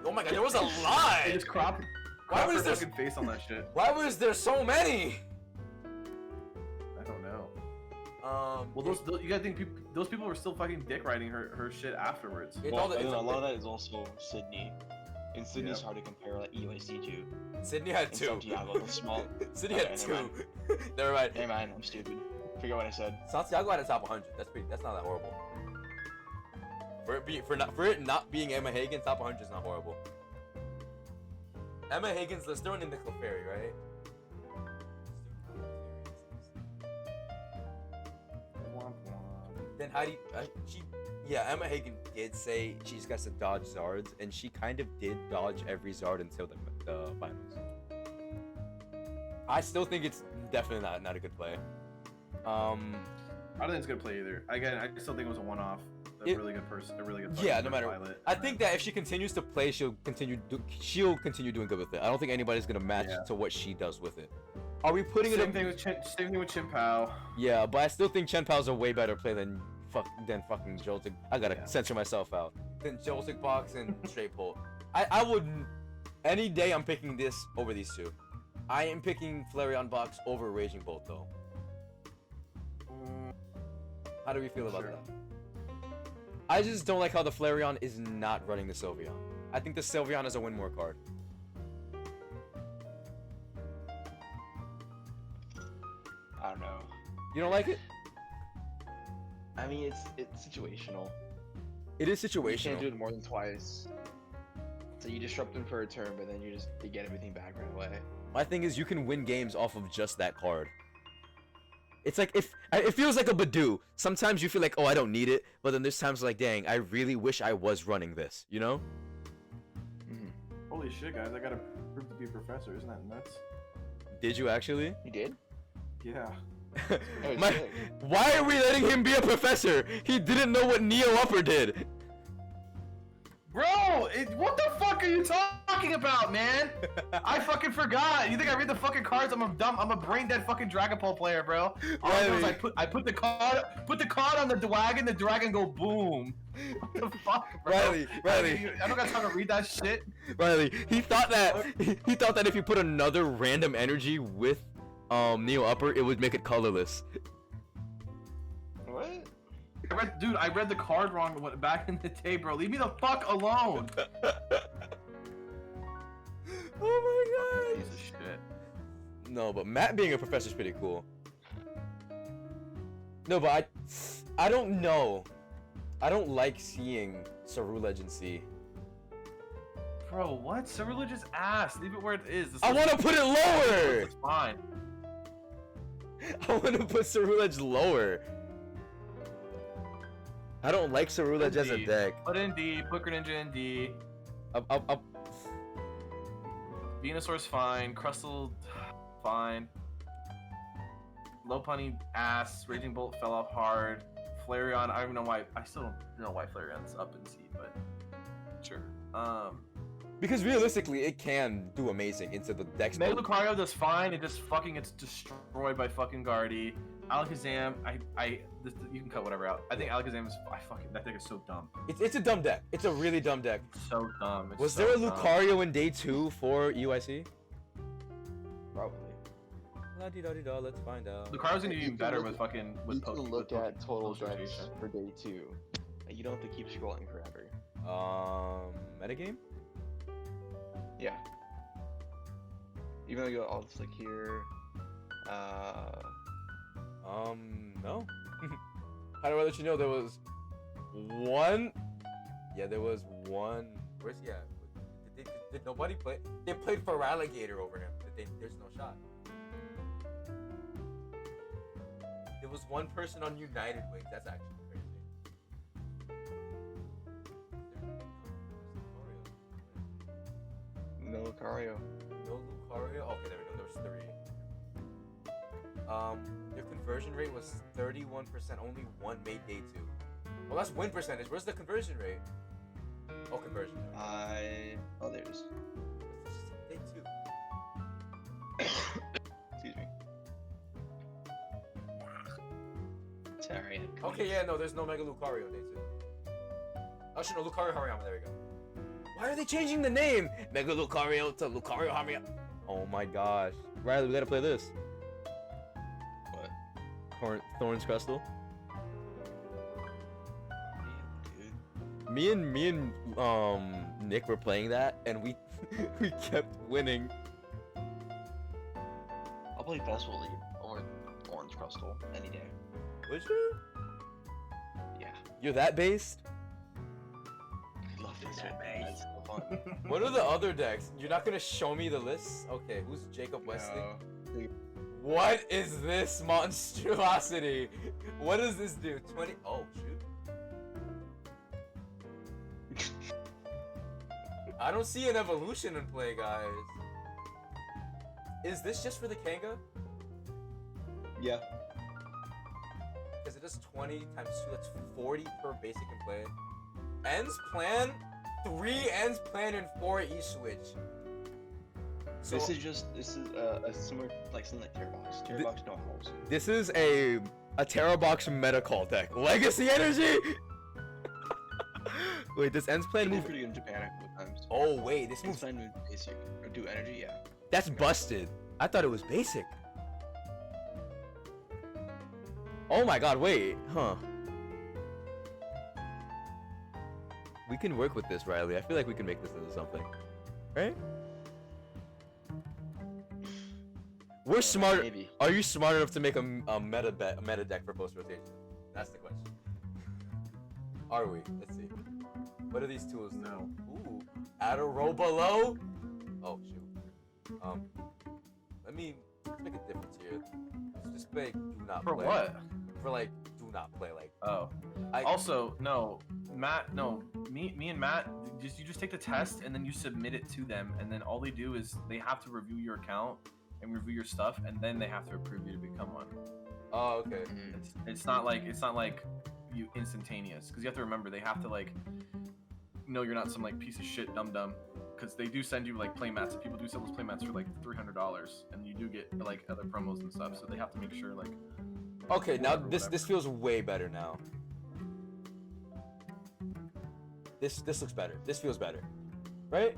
oh my god, there was a They lie. just crop Why her was there? fucking face on that shit. Why was there so many? I don't know. Well, Well, you gotta think those people were still fucking dick riding her shit afterwards. It's Well, all the, and it's a all lot of that is also Sydney. And Sydney's Yeah. hard to compare like EYC2 Sydney had and two. Santiago, the small. Sydney Okay, had never two. Never mind. Hey man, I'm stupid. Forget what I said. Santiago had a top 100. That's not that horrible. For it not being Emma Hagen, top 100 is not horrible. Emma Hagen's let's throw in the Clefairy, right? Then how do you, yeah, Emma Hagen did say she's got to dodge Zards, and she kind of did dodge every Zard until the finals. I still think it's definitely not a good play. I don't think it's gonna play either. Again, I still think it was a one-off. A really good person, a really good. Yeah, fucking no matter. pilot. I think that if she continues to play, she'll continue doing good with it. I don't think anybody's gonna match Yeah. to what she does with it. Are we putting Same it? thing with same thing with Chimpao. Yeah, but I still think Chen Pao's a way better play than fucking Joltik. I gotta Yeah. censor myself out. Than Joltik Box and Straight Pull. I would any day I'm picking this over these two. I am picking Flareon Box over Raging Bolt though. How do we feel about Sure. that? I just don't like how the Flareon is not running the Sylveon. I think the Sylveon is a win more card. I don't know. You don't like it? I mean, it's situational. It is You can't do situational. it more than twice. So you disrupt them for a turn, but then you get everything back right away. My thing is you can win games off of just that card. It's like it feels like a Badoo. Sometimes you feel like, oh, I don't need it, but then there's times like, dang, I really wish I was running this, you know? Holy shit, guys! I gotta prove to be a professor. Isn't that nuts? Did you actually? You did? Yeah. Oh, My, shit. why are we letting him be a professor? He didn't know what Neo Upper did. Bro, what the fuck are you talking about, man? I fucking forgot. You think I read the fucking cards? I'm a brain dead fucking Dragon Ball player, bro. All I do is I put the card on the dragon go boom. What the fuck, bro? Riley, I don't got time to read that shit. Riley, he thought that if you put another random energy with Neo Upper, it would make it colorless. What? I read the card wrong back in the day, bro. Leave me the fuck alone. Oh my Piece of shit. god. No, but Matt being a professor is pretty cool. No, but I don't know. I don't like seeing Saru Legend C. Bro, what? Cerulege is ass. Leave it where it is. I want to put it lower. It's fine. I want to put Cerulege lower. I don't like Cerulege as a Indeed. deck. Put in D. Booker Ninja in D. Venusaur's fine. Crustle, fine. Lopunny, ass. Raging Bolt fell off hard. Flareon, I don't even know why. I still don't know why Flareon's up in C, but sure. Because realistically, it can do amazing into the deck. Mega Lucario does fine. It just fucking gets destroyed by fucking Guardy. Alakazam, you can cut whatever out. I think Alakazam is, that deck is so dumb. It's a dumb deck. It's a really dumb deck. So dumb. It's Was so there a dumb. Lucario in day 2 for UIC? Probably. La-di-da-di-da, let's find out. Lucario's gonna be You even can better look- with fucking You with can poke. look at total post-rotation. decks for day 2. And you don't have to keep scrolling forever. Metagame? Yeah. Even though you go all just like here. No. How do I let you know there was one Yeah, there was one. Where's he at? Did nobody play? They played for Alligator over him. There's no shot. There was one person on United Wings. That's actually crazy. No Lucario. No Lucario? Okay, there we go. There was 3. Their conversion rate was 31%. Only one made day 2. Well, that's win percentage. Where's the conversion rate? Oh, conversion. Oh, there it is. Day 2. Excuse me. Sorry. Okay, yeah, no, there's no Mega Lucario day 2. Oh, shit, no, Lucario Hariyama. There we go. Why are they changing the name? Mega Lucario to Lucario Hariyama. Oh my gosh. Riley, we gotta play this. What? Thorns Crystal. Dude. Me and Nick were playing that, and we we kept winning. I'll play Festival League over Orange Crystal any day. Would you? Yeah. You're that based? I love this That one. That's so fun. What are the other decks? You're not gonna show me the list? Okay, who's Jacob Wesley? No. What is this monstrosity? What does this do? 20. Oh, shoot. I don't see an evolution in play, guys. Is this just for the Kanga? Yeah. Because it does 20 times 2, that's 40 per basic in play. Ends plan? 3 ends plan and 4 E-switch. So This is a similar, like something like Terrorbox. Terrorbox no holes. this is a Terra Box meta call deck. Legacy Energy! Wait, this ends plan It's move. pretty good in Japan at times. Oh, wait, this It's moves. fine with basic. Or do energy, yeah. That's busted. I thought it was basic. Oh my god, wait. Huh. We can work with this, Riley. I feel like we can make this into something. Right? We're smart. Maybe. Are you smart enough to make a meta deck for post rotation? That's the question. Are we? Let's see. What are these tools? No. Ooh. Add a row below? Oh, shoot. Let's make a difference here. Let's just play do not For play. what? For like, do not play. Like, Oh. Also, no, Matt. No, me and Matt. You just take the test and then you submit it to them, and then all they do is they have to review your account and review your stuff, and then they have to approve you to become one. oh, okay. It's not like you instantaneous, because you have to remember they have to like know you're not some like piece of shit dum because they do send you like playmats. People do sell those playmats for like $300, and you do get like other promos and stuff. So they have to make sure like. Okay, now or this whatever. feels way better now. This looks better. This feels better, right?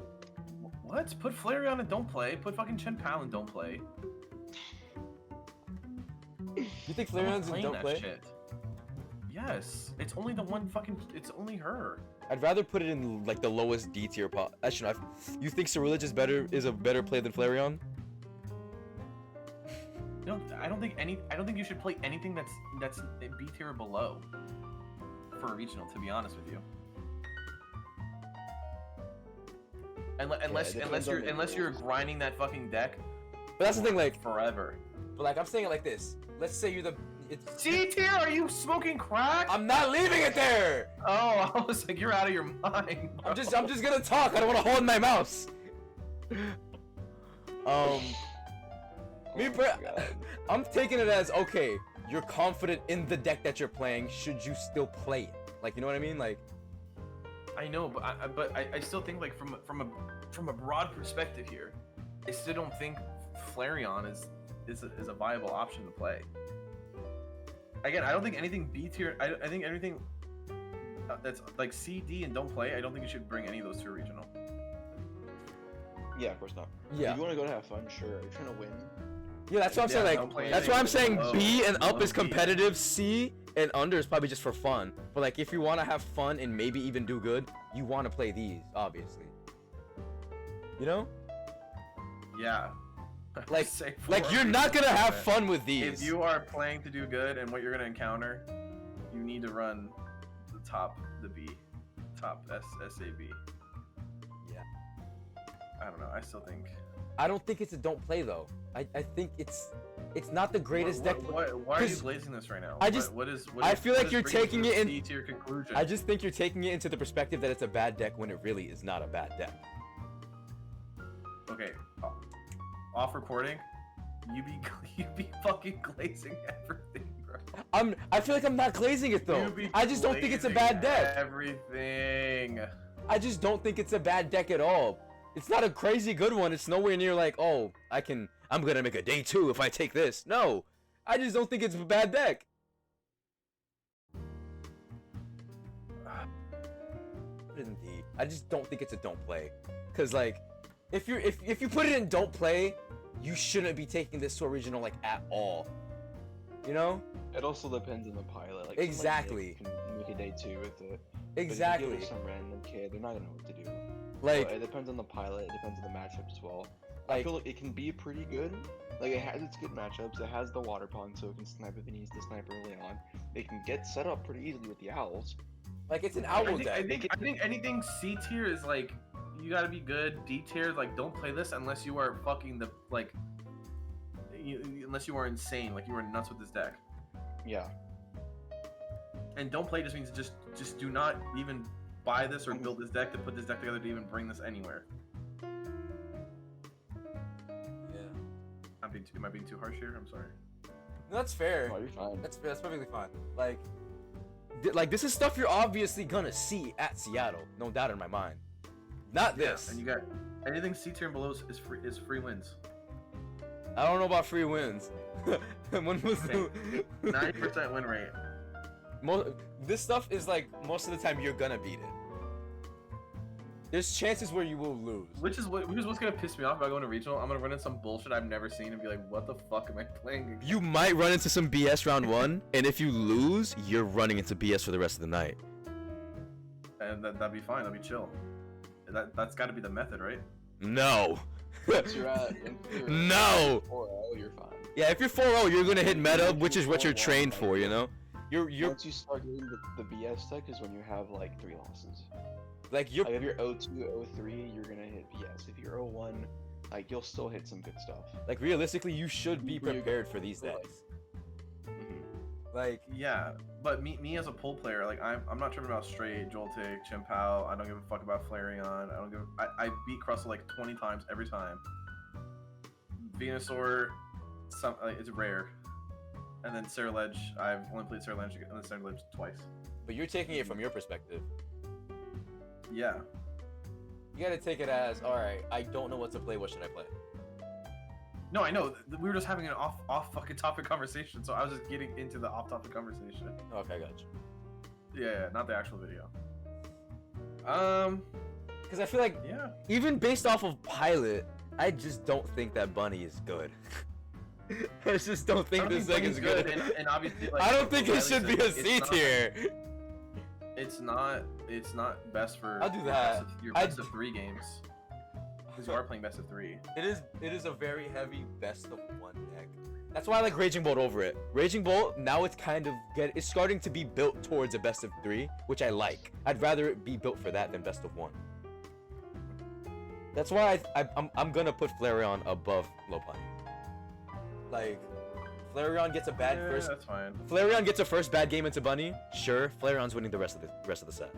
What? Put Flareon and don't play. Put fucking Chen Pal and don't play. You think No one's Flareon's and playing don't that play? shit. Yes, it's only the one fucking. It's only her. I'd rather put it in like the lowest D tier pot. Actually, no, you think Ceruledge is a better play than Flareon? No, I don't think you should play anything that's B tier or below for a regional. To be honest with you. Unless depends on the unless you're rules. grinding that fucking deck But that's the thing, like, forever. but like I'm saying it like this. Let's say you're the. It's. C tier? Are you smoking crack? I'm not leaving it there. Oh, I was like, you're out of your mind. I'm just gonna talk. I don't want to hold my mouse. Me, Oh my God. I'm taking it as okay. You're confident in the deck that you're playing. Should you still play it? Like, you know what I mean? Like, I know, but I still think like from a broad perspective here, I still don't think Flareon is a viable option to play. Again, I don't think anything B tier. I think everything that's like C, D, and don't play. I don't think you should bring any of those to a regional. Yeah, of course not. yeah, If you want to go to have fun, sure. Are you trying to win? yeah. That's what I'm saying. Yeah, Like, don't play that's why I'm anything saying below. B and up Below is B. competitive. C and under is probably just for fun. But like, if you want to have fun and maybe even do good, you want to play these, obviously. You know? Yeah. Like- Say Like, for you're a not gonna regional have event. fun with these. If you are playing to do good and what you're gonna encounter, you need to run the B. top SAB. Yeah. I don't know. I still think. I don't think it's a don't play though. I think it's not the greatest deck. Why are you 'cause glazing this right now? I just- What is? I feel like you're taking it in- C tier conclusion. I just think you're taking it into the perspective that it's a bad deck when it really is not a bad deck. Okay. Off recording. You be fucking glazing everything, bro. I feel like I'm not glazing it though. You be I just don't think it's a glazing bad deck. Everything. I just don't think it's a bad deck at all. It's not a crazy good one. It's nowhere near like, oh, I'm gonna make a day 2 if I take this. No, I just don't think it's a bad deck. Indeed, I just don't think it's a don't play. Cause like, if you put it in don't play, you shouldn't be taking this to original like at all. You know? It also depends on the pilot. Like Exactly. somebody can make a day 2 with it. Exactly. But if you give it to some random kid, they're not gonna know what to do. Like, But it depends on the pilot. It depends on the matchup as well. I like feel like it can be pretty good. Like it has its good matchups. It has the water pond, so it can snipe if it needs to snipe early on. It can get set up pretty easily with the owls. it's an I owl think, deck. I think anything C tier is like you gotta be good. D tier, like don't play this unless you are fucking the like. Unless you are insane, like you are nuts with this deck. Yeah. And don't play just means just do not even buy this or build this deck to put this deck together to even bring this anywhere. Yeah. Am I being too harsh here? I'm sorry. No, that's fair. Oh, you're fine. That's perfectly fine. Like this is stuff you're obviously gonna see at Seattle, no doubt in my mind. Not this. Yeah, and you got anything C tier and below is free wins. I don't know about free wins. When was the 90% win rate. this stuff is like most of the time you're gonna beat it. There's chances where you will lose. Which is what's gonna piss me off about going to regional. I'm gonna run into some bullshit I've never seen and be like, what the fuck am I playing again? You might run into some BS round 1, and if you lose, you're running into BS for the rest of the night. And that'd be fine. That'd be chill. That's got to be the method, right? No. Once you're at, No. 4-0, you're fine. Yeah, if you're 4-0, you're gonna hit meta, which is what you're trained for, you know? You're Once you start getting the BS deck is when you have like 3 losses. like you're Like if you're 0-2, 0-3, you're gonna hit BS. If you're 0-1, like you'll still hit some good stuff. like realistically you should be Where you- prepared for these decks. Like Yeah, but me as a pull player, like I'm not tripping about Straight, Joltik, Chimpao. I don't give a fuck about Flareon. I beat Crustle like 20 times every time. Venusaur, it's rare. And then Cerulege, I've only played Cerulege and then Cerulege twice. but you're taking it from your perspective. Yeah. You gotta take it as, alright, I don't know what to play, what should I play? No, I know. We were just having an off fucking topic conversation, so I was just getting into the off topic conversation. Okay, I got you. Yeah, not the actual video. Because I feel like Yeah. even based off of Pilot, I just don't think that Bunny is good. I just don't think this deck is good. And obviously, like, I don't think it Riley should said, be a it's C not- tier. It's not best for. I'll do your that. Your best of 3 games. Because you are playing best of 3. It is a very heavy best of 1 deck. That's why I like Raging Bolt over it. Raging Bolt, now it's kind of it's starting to be built towards a best of 3, which I like. I'd rather it be built for that than best of 1. That's why I'm gonna put Flareon above Lopunny. Like, Flareon gets a bad Yeah, first. that's fine. Flareon gets a first bad game into Bunny. Sure, Flareon's winning the rest of the set.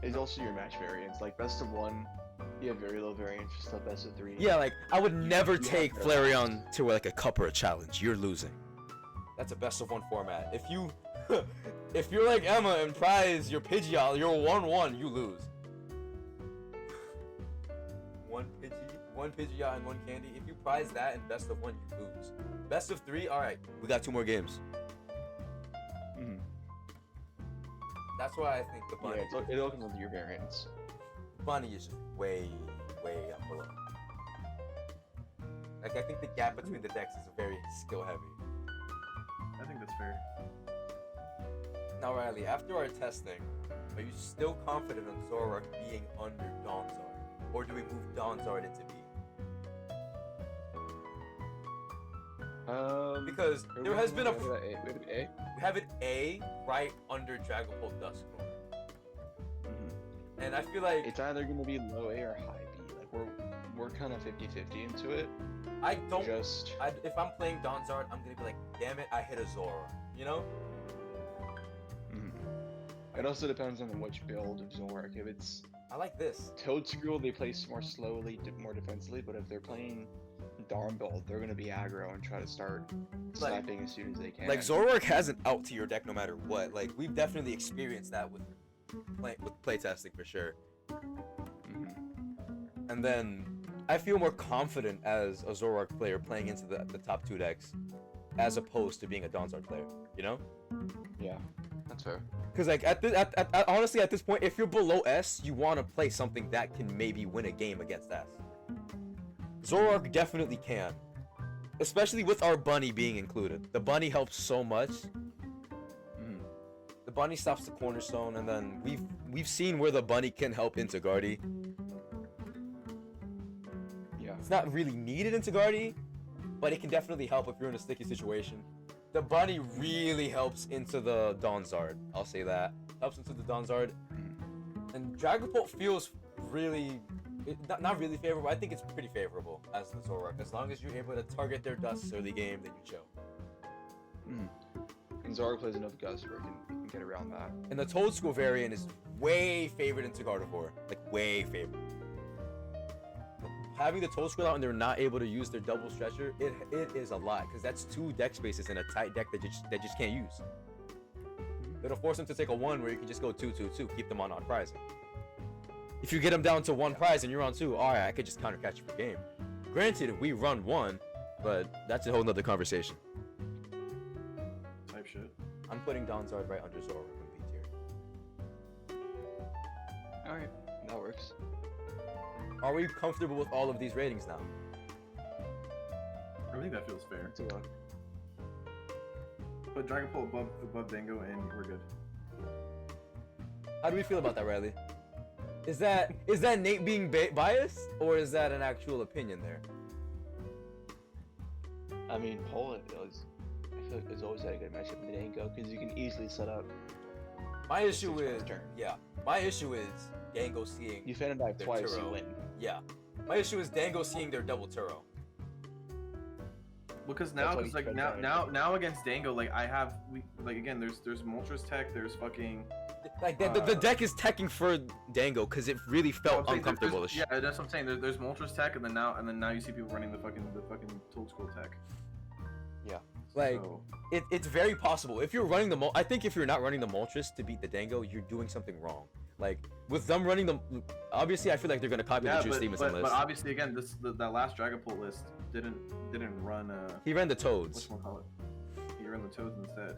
It's also your match variance. Like best of 1, you have very low variance for stuff best of 3. Yeah, like I would never you have take to- Flareon to like a cup or a challenge. You're losing. That's a best of 1 format. If you if you're like Emma and prize your Pidgeot, you're 1-1, you lose. One Pidgeot and 1 candy. If you prize that in best of 1, you lose. Best of 3, all right. We got 2 more games. That's why I think the Bunny. Yeah, it all comes with your variance. Bunny is just way up below. Like I think the gap between the decks is very skill heavy. I think that's fair. Now Riley, after our testing, are you still confident on Zoroark being under Donzard? Or do we move Donzard into B? Because where there we has have been a it? We have it A. we have it A right under Dragapult Dusknoir. And I feel like It's either gonna be low A or high B. Like we're kind of 50-50 into it. I don't Just if I'm playing Donzard, I'm gonna be like, damn it, I hit a Zora, you know? it also depends on which build of Zoroark. If it's I like this. Toad School, they play more slowly, more defensively. But if they're playing Darm build, they're gonna be aggro and try to start slapping as soon as they can. Like Zoroark has an out to your deck no matter what. Like we've definitely experienced that with playtesting for sure. And then I feel more confident as a Zoroark player playing into the top 2 decks as opposed to being a Donzard player, you know? Yeah, that's fair. Because like honestly at this point, if you're below S, you want to play something that can maybe win a game against S. Zoroark definitely can, especially with our bunny being included. The bunny helps so much. The bunny stops the cornerstone, and then we've seen where the bunny can help into Guardy. Yeah. It's not really needed into Guardy, but it can definitely help if you're in a sticky situation. The bunny really helps into the Donzard. I'll say that. Helps into the Donzard. And Dragapult feels really, not really favorable. I think it's pretty favorable as the Zoroark. As long as you're able to target their dusts early game, then you chill. And Zoroark plays enough Gust where it can get around that. And the Toad School variant is way favored into Gardevoir. Like, way favored. Having the Toad School out and they're not able to use their double stretcher, it is a lot. Because that's 2 deck spaces in a tight deck that just can't use. It'll force them to take a 1 where you can just go 2-2-2, keep them on prizing. If you get them down to 1 prize and you're on 2, alright, I could just counter catch you for game. Granted, we run 1, but that's a whole nother conversation. Type shit. I'm putting Donzard right under Zoroark in B tier. Alright, that works. Are we comfortable with all of these ratings now? I think that feels fair. That's a lot. Put Dragapult above Dango and we're good. How do we feel about that, Riley? Is that Nate being biased, or is that an actual opinion there? I mean, Poland I feel like it's always had a good matchup in the Dango because you can easily set up. My issue Six is, points turn. yeah, my issue is Dango seeing You fan and dive their twice, you Turo. win. Yeah, my issue is Dango seeing their double Turo. Because now, That's why because you like spend now against Dango, like again, there's Moltres Tech, there's fucking. Like the deck is teching for Dango because it really felt I'm saying uncomfortable. Yeah, that's what I'm saying. There's Moltres Tech, and then now you see people running the fucking Toad School Tech. Yeah. Like So, it's very possible if you're running the I think if you're not running the Moltres to beat the Dango, you're doing something wrong. Like with them running the, obviously I feel like they're gonna copy the Juice Stevenson list. but obviously again, that last Dragapult list didn't run. He ran the Toads. Whatchamacallit? He ran the Toads instead.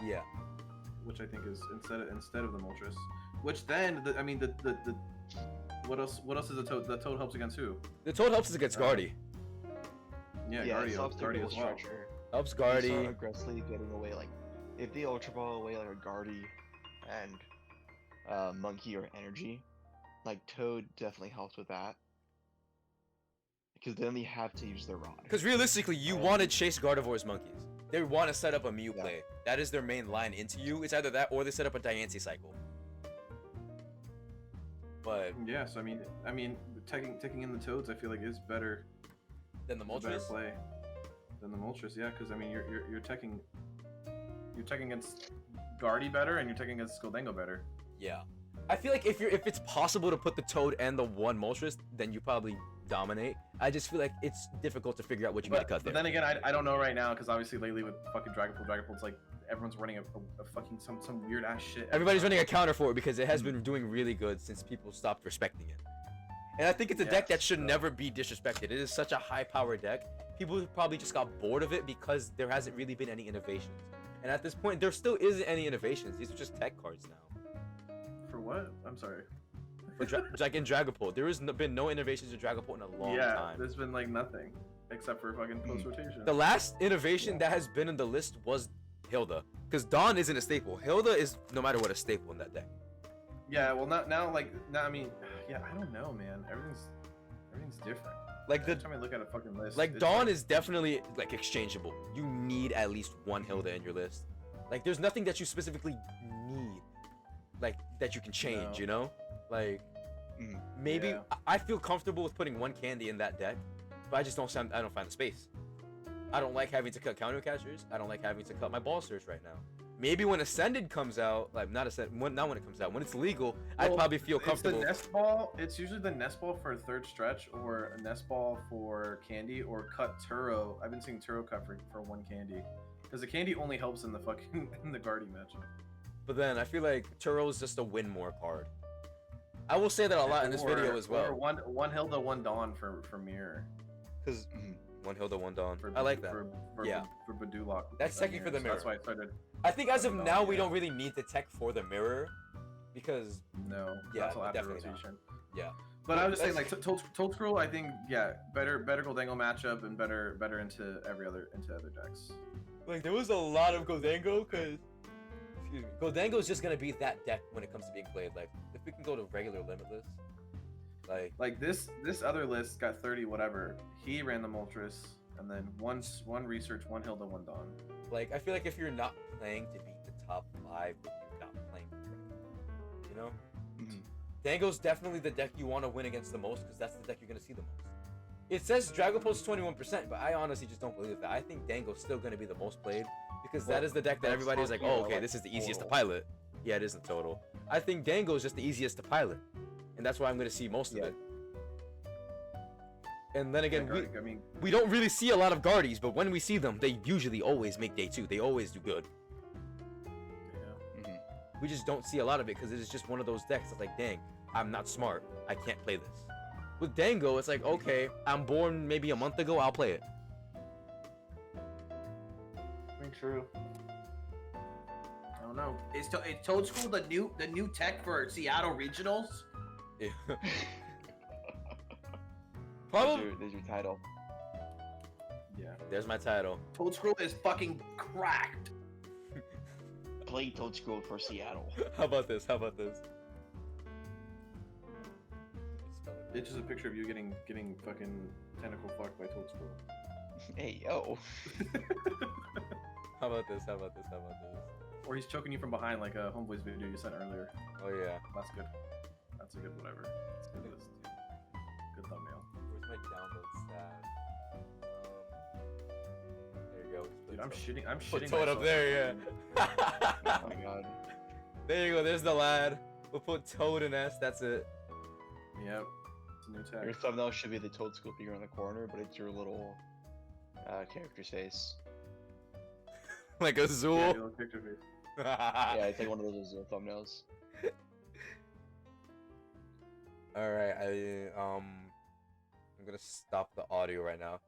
Yeah. Which I think is instead of the Moltres. Which then the what else is the Toad? The Toad helps against who? The Toad helps us against Guardy. Yeah, it Guardy stops their as double well. structure. Helps You Guardy. start aggressively getting away, like if they Ultra Ball away like a Guardy and Monkey or Energy, like Toad definitely helps with that. Because then they have to use their rod. Because realistically, you want to chase Gardevoir's monkeys. They want to set up a Mew Yeah. play. That is their main line into you. It's either that or they set up a Diancie cycle. But Yes, I mean, taking in the Toads, I feel like is better. then the It's a better Moltres. play than the Moltres, yeah, because I mean you're teching against Guardy better and you're teching against Skoldango better. Yeah. I feel like if it's possible to put the Toad and the one Moltres, then you probably dominate. I just feel like it's difficult to figure out what you need to cut But there. then again, I don't know right now because obviously lately with fucking Dragapult, it's like everyone's running a fucking some weird ass shit. Everybody's running a counter for it because it has been doing really good since people stopped respecting it. And I think it's a deck that should never be disrespected. It is such a high-powered deck. People probably just got bored of it because there hasn't really been any innovations. And at this point, there still isn't any innovations. These are just tech cards now. For what? I'm sorry. Like in Dragapult, there has been no innovations in Dragapult in a long time. There's been like nothing except for fucking post rotation. The last innovation that has been in the list was Hilda. Because Dawn isn't a staple. Hilda is, no matter what, a staple in that deck. Yeah, well now I mean, yeah, I don't know, man. Everything's different. Like Every the time I look at a fucking list, like it's Dawn is definitely like exchangeable. You need at least one Hilda in your list. Like there's nothing that you specifically need, like that you can change. No. You know, like maybe Yeah. I feel comfortable with putting one candy in that deck, but I just don't I don't find the space. I don't like having to cut counter catchers. I don't like having to cut my ball search right now. Maybe when Ascended comes out, like not when it comes out, when it's legal, I'd Well, probably feel comfortable. It's the nest ball. It's usually the nest ball for a third stretch, or a nest ball for candy, or cut Turo. I've been seeing Turo cut for one candy, because the candy only helps in the fucking in the Guardy matchup. But then I feel like Turo's just a win more card. I will say that a lot in this video as well. Or one Hilda, one Dawn for mirror. Because one Hilda, one Dawn. For, I like that. Yeah. For Badulok. That's teching for the mirror. That's why I started. I think as of Dawn, now we yeah. don't really need the tech for the mirror, because No. Yeah, That's all after definitely not. rotation. yeah. But I was just saying, like Toad Scroll, I think, yeah, better Goldango matchup and better into other decks. Like there was a lot of Goldango because, excuse me, Goldango is just gonna be that deck when it comes to being played. Like if we can go to regular limitless, Like this other list got 30 whatever. He ran the Moltres, and then one research, one Hilda, one Dawn. like I feel like if you're not playing to beat the top 5, then you're not playing to win. You know, Dango's definitely the deck you want to win against the most because that's the deck you're gonna see the most. It says Dragapult's 21%, but I honestly just don't believe that. I think Dango's still gonna be the most played because that is the deck that that's everybody's like, total, oh, okay, like, this is the easiest to total. pilot. Yeah, it is in total. I think Dango is just the easiest to pilot, and that's why I'm gonna see most of Yeah. it. And then again, I mean, we don't really see a lot of Guardies, but when we see them, they usually always make day 2. They always do good. yeah. We just don't see a lot of it because it is just one of those decks that's like, dang, I'm not smart. I can't play this. With Dango, it's like, okay, I'm born maybe a month ago, I'll play it. I mean, true. I don't know. Is Toad School the new tech for Seattle Regionals? Yeah. There's Probably. your title. Yeah. There's my title. Toad School is fucking cracked. Play Toad Scroll for Seattle. How about this? How about this? It's just a picture of you getting fucking tentacle fucked by Toad Scroll. Hey yo. How about this? How about this? How about this? Or he's choking you from behind like a Homeboys video you sent earlier. Oh yeah. That's good. That's a good whatever. That's a good list. Good thumbnail. Where's my download stat? There you go. Dude, I'm shitting. I'm Put shitting. Toad up myself. there, yeah. Oh my god. There you go. There's the lad. We'll put Toad in S. That's it. Yep. It's a new tech. Your thumbnail should be the Toad Scroll figure in the corner, but it's your little character's face. Like a Yeah, Zool. your little picture face. Yeah, it's like one of those thumbnails. All right. I'm gonna stop the audio right now.